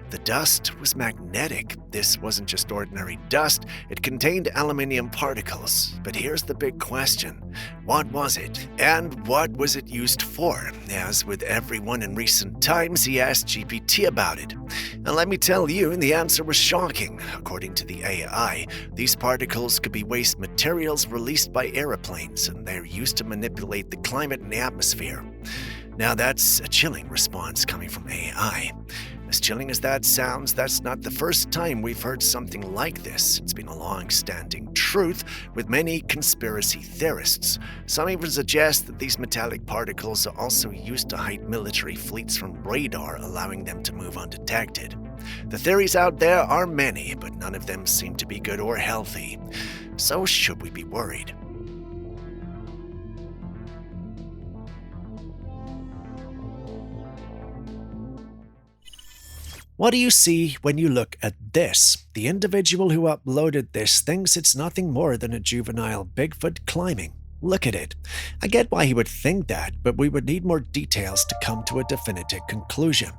the dust was magnetic. This wasn't just ordinary dust, it contained aluminium particles. But here's the big question. What was it? And what was it used for? As with everyone in recent times, he asked GPT about it. And let me tell you, the answer was shocking. According to the AI, these particles could be waste materials released by airplanes, and they're used to manipulate the climate and atmosphere. Now that's a chilling response coming from AI. As chilling as that sounds, that's not the first time we've heard something like this. It's been a long-standing truth with many conspiracy theorists. Some even suggest that these metallic particles are also used to hide military fleets from radar, allowing them to move undetected. The theories out there are many, but none of them seem to be good or healthy. So should we be worried? What do you see when you look at this? The individual who uploaded this thinks it's nothing more than a juvenile Bigfoot climbing. Look at it. I get why he would think that, but we would need more details to come to a definitive conclusion.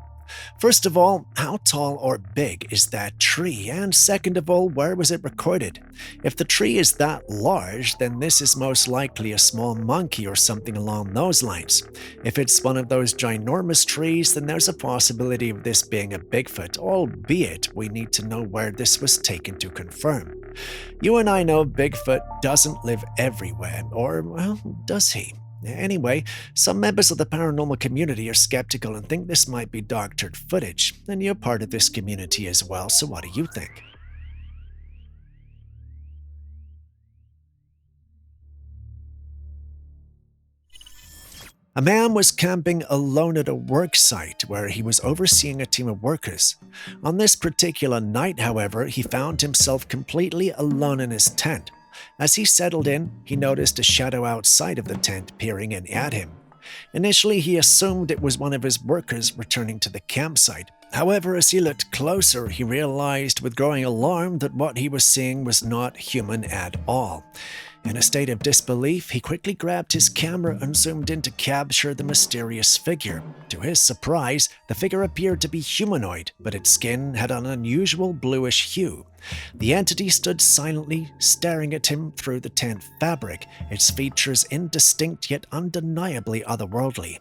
First of all, how tall or big is that tree? And second of all, where was it recorded? If the tree is that large, then this is most likely a small monkey or something along those lines. If it's one of those ginormous trees, then there's a possibility of this being a Bigfoot, albeit we need to know where this was taken to confirm. You and I know Bigfoot doesn't live everywhere, or, well, does he? Anyway, some members of the paranormal community are skeptical and think this might be doctored footage, and you're part of this community as well, so what do you think? A man was camping alone at a work site where he was overseeing a team of workers. On this particular night, however, he found himself completely alone in his tent. As he settled in, he noticed a shadow outside of the tent peering in at him. Initially, he assumed it was one of his workers returning to the campsite. However, as he looked closer, he realized with growing alarm that what he was seeing was not human at all. In a state of disbelief, he quickly grabbed his camera and zoomed in to capture the mysterious figure. To his surprise, the figure appeared to be humanoid, but its skin had an unusual bluish hue. The entity stood silently, staring at him through the tent fabric, its features indistinct yet undeniably otherworldly.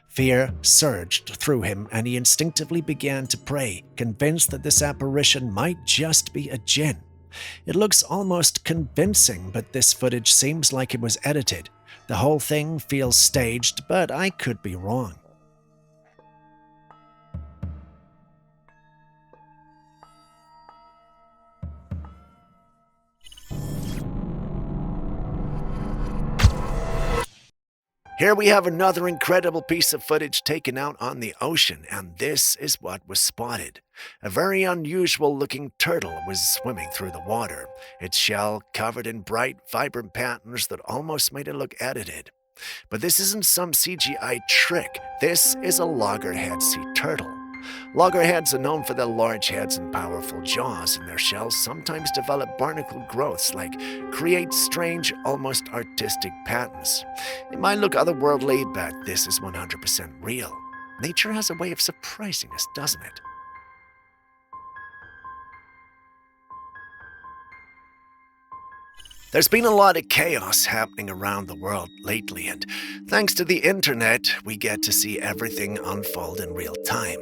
Fear surged through him, and he instinctively began to pray, convinced that this apparition might just be a jinn. It looks almost convincing, but this footage seems like it was edited. The whole thing feels staged, but I could be wrong. Here we have another incredible piece of footage taken out on the ocean, and this is what was spotted. A very unusual looking turtle was swimming through the water, its shell covered in bright, vibrant patterns that almost made it look edited. But this isn't some CGI trick, this is a loggerhead sea turtle. Loggerheads are known for their large heads and powerful jaws, and their shells sometimes develop barnacle growths that create strange, almost artistic patterns. It might look otherworldly, but this is 100% real. Nature has a way of surprising us, doesn't it? There's been a lot of chaos happening around the world lately, and thanks to the internet, we get to see everything unfold in real time.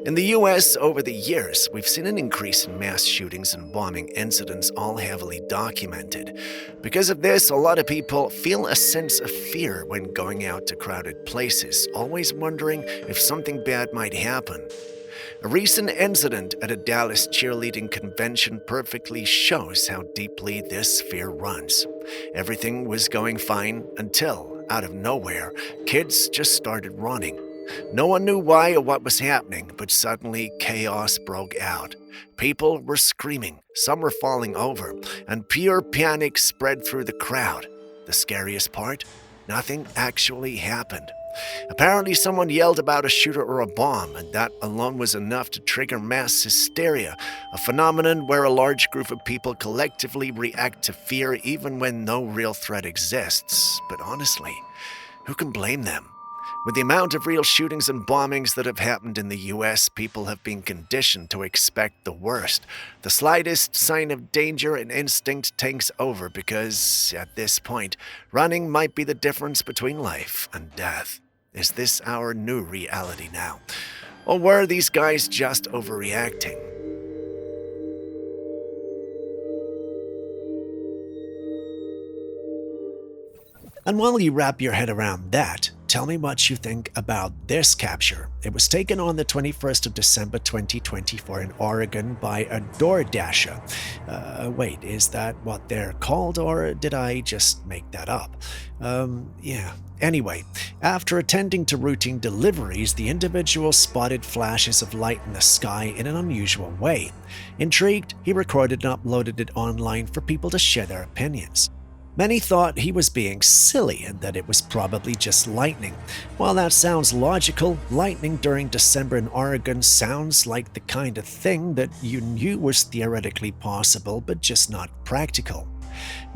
In the US, over the years, we've seen an increase in mass shootings and bombing incidents, all heavily documented. Because of this, a lot of people feel a sense of fear when going out to crowded places, always wondering if something bad might happen. A recent incident at a Dallas cheerleading convention perfectly shows how deeply this fear runs. Everything was going fine until, out of nowhere, kids just started running. No one knew why or what was happening, but suddenly chaos broke out. People were screaming, some were falling over, and pure panic spread through the crowd. The scariest part? Nothing actually happened. Apparently someone yelled about a shooter or a bomb, and that alone was enough to trigger mass hysteria, a phenomenon where a large group of people collectively react to fear even when no real threat exists. But honestly, who can blame them? With the amount of real shootings and bombings that have happened in the US, people have been conditioned to expect the worst. The slightest sign of danger and instinct takes over because, at this point, running might be the difference between life and death. Is this our new reality now? Or were these guys just overreacting? And while you wrap your head around that, tell me what you think about this capture. It was taken on the 21st of December 2024 in Oregon by a DoorDasher. Wait, is that what they're called, or did I just make that up? Yeah. Anyway, after attending to routine deliveries, the individual spotted flashes of light in the sky in an unusual way. Intrigued, he recorded and uploaded it online for people to share their opinions. Many thought he was being silly and that it was probably just lightning. While that sounds logical, lightning during December in Oregon sounds like the kind of thing that you knew was theoretically possible but just not practical.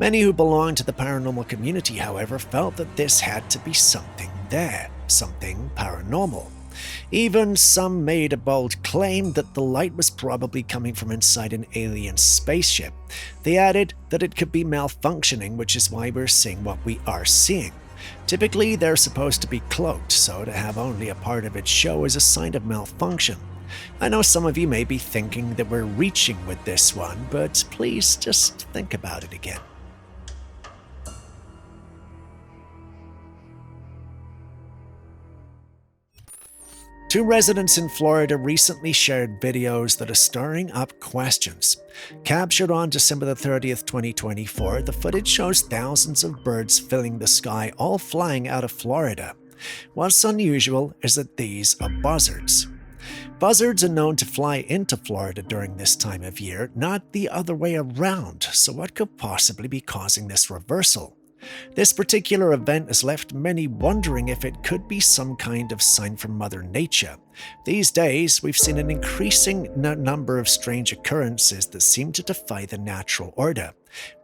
Many who belong to the paranormal community, however, felt that this had to be something there, something paranormal. Even some made a bold claim that the light was probably coming from inside an alien spaceship. They added that it could be malfunctioning, which is why we're seeing what we are seeing. Typically, they're supposed to be cloaked, so to have only a part of it show is a sign of malfunction. I know some of you may be thinking that we're reaching with this one, but please just think about it again. Two residents in Florida recently shared videos that are stirring up questions. Captured on December 30th, 2024, the footage shows thousands of birds filling the sky, all flying out of Florida. What's unusual is that these are buzzards. Buzzards are known to fly into Florida during this time of year, not the other way around, so what could possibly be causing this reversal? This particular event has left many wondering if it could be some kind of sign from Mother Nature. These days, we've seen an increasing number of strange occurrences that seem to defy the natural order.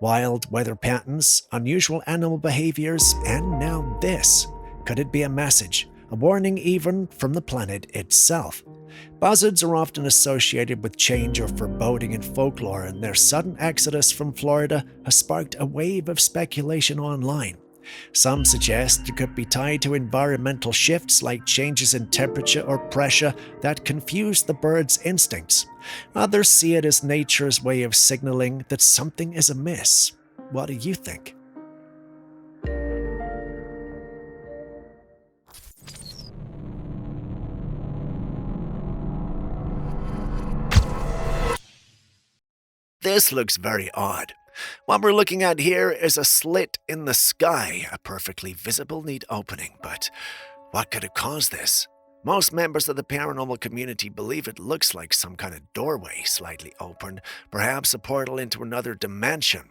Wild weather patterns, unusual animal behaviors, and now this. Could it be a message? A warning even from the planet itself? Buzzards are often associated with change or foreboding in folklore, and their sudden exodus from Florida has sparked a wave of speculation online. Some suggest it could be tied to environmental shifts like changes in temperature or pressure that confuse the bird's instincts. Others see it as nature's way of signaling that something is amiss. What do you think? This looks very odd. What we're looking at here is a slit in the sky, a perfectly visible, neat opening. But what could have caused this? Most members of the paranormal community believe it looks like some kind of doorway slightly open, perhaps a portal into another dimension.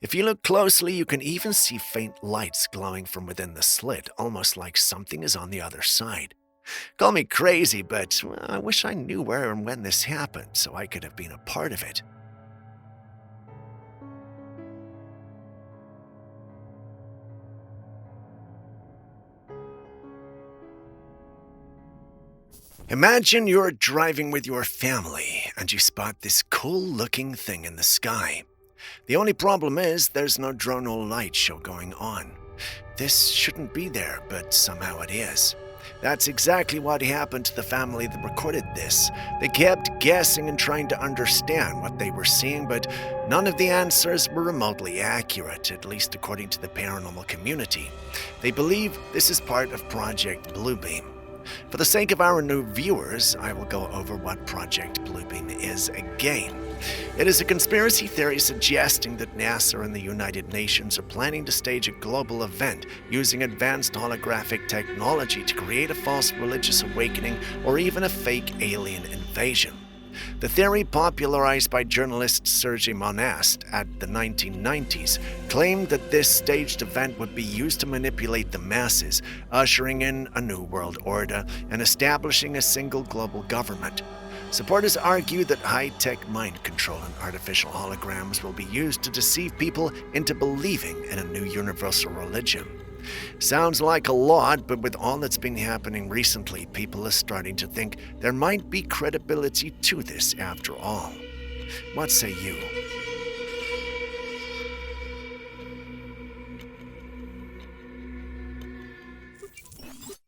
If you look closely, you can even see faint lights glowing from within the slit, almost like something is on the other side. Call me crazy, but I wish I knew where and when this happened so I could have been a part of it. Imagine you're driving with your family and you spot this cool-looking thing in the sky. The only problem is there's no drone or light show going on. This shouldn't be there, but somehow it is. That's exactly what happened to the family that recorded this. They kept guessing and trying to understand what they were seeing, but none of the answers were remotely accurate, at least according to the paranormal community. They believe this is part of Project Bluebeam. For the sake of our new viewers, I will go over what Project Bluebeam is again. It is a conspiracy theory suggesting that NASA and the United Nations are planning to stage a global event using advanced holographic technology to create a false religious awakening or even a fake alien invasion. The theory, popularized by journalist Sergei Monast at the 1990s, claimed that this staged event would be used to manipulate the masses, ushering in a new world order and establishing a single global government. Supporters argue that high-tech mind control and artificial holograms will be used to deceive people into believing in a new universal religion. Sounds like a lot, but with all that's been happening recently, people are starting to think there might be credibility to this after all. What say you?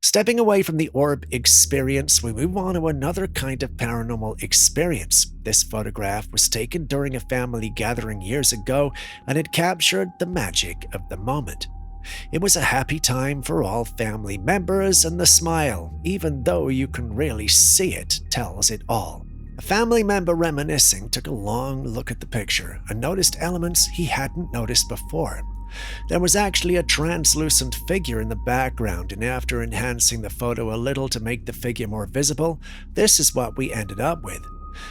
Stepping away from the orb experience, we move on to another kind of paranormal experience. This photograph was taken during a family gathering years ago, and it captured the magic of the moment. It was a happy time for all family members, and the smile, even though you can rarely see it, tells it all. A family member reminiscing took a long look at the picture and noticed elements he hadn't noticed before. There was actually a translucent figure in the background, and after enhancing the photo a little to make the figure more visible, this is what we ended up with.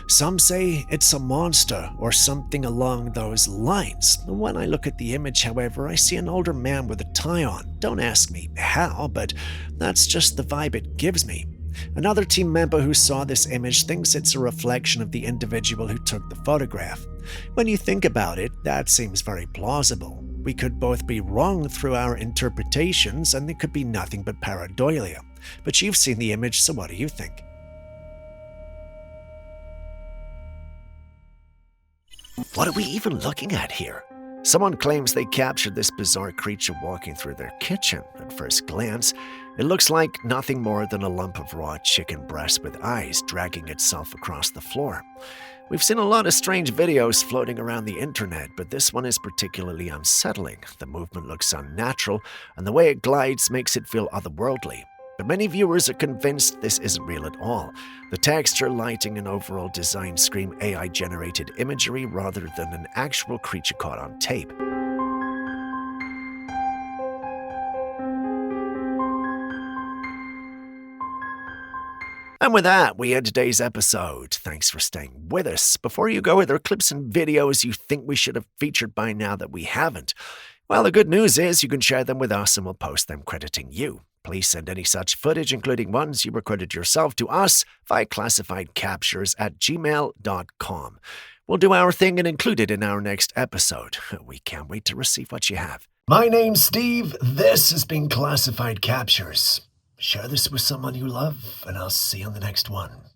Some say it's a monster or something along those lines. When I look at the image, however, I see an older man with a tie on. Don't ask me how, but that's just the vibe it gives me. Another team member who saw this image thinks it's a reflection of the individual who took the photograph. When you think about it, that seems very plausible. We could both be wrong through our interpretations, and it could be nothing but pareidolia. But you've seen the image, so what do you think? What are we even looking at here? Someone claims they captured this bizarre creature walking through their kitchen. At first glance, it looks like nothing more than a lump of raw chicken breast with eyes dragging itself across the floor. We've seen a lot of strange videos floating around the internet, but this one is particularly unsettling. The movement looks unnatural, and the way it glides makes it feel otherworldly. But many viewers are convinced this isn't real at all. The texture, lighting, and overall design scream AI-generated imagery rather than an actual creature caught on tape. And with that, we end today's episode. Thanks for staying with us. Before you go, are there clips and videos you think we should have featured by now that we haven't? Well, the good news is you can share them with us and we'll post them crediting you. Please send any such footage, including ones you recorded yourself, to us via classifiedcaptures@gmail.com. We'll do our thing and include it in our next episode. We can't wait to receive what you have. My name's Steve. This has been Classified Captures. Share this with someone you love, and I'll see you on the next one.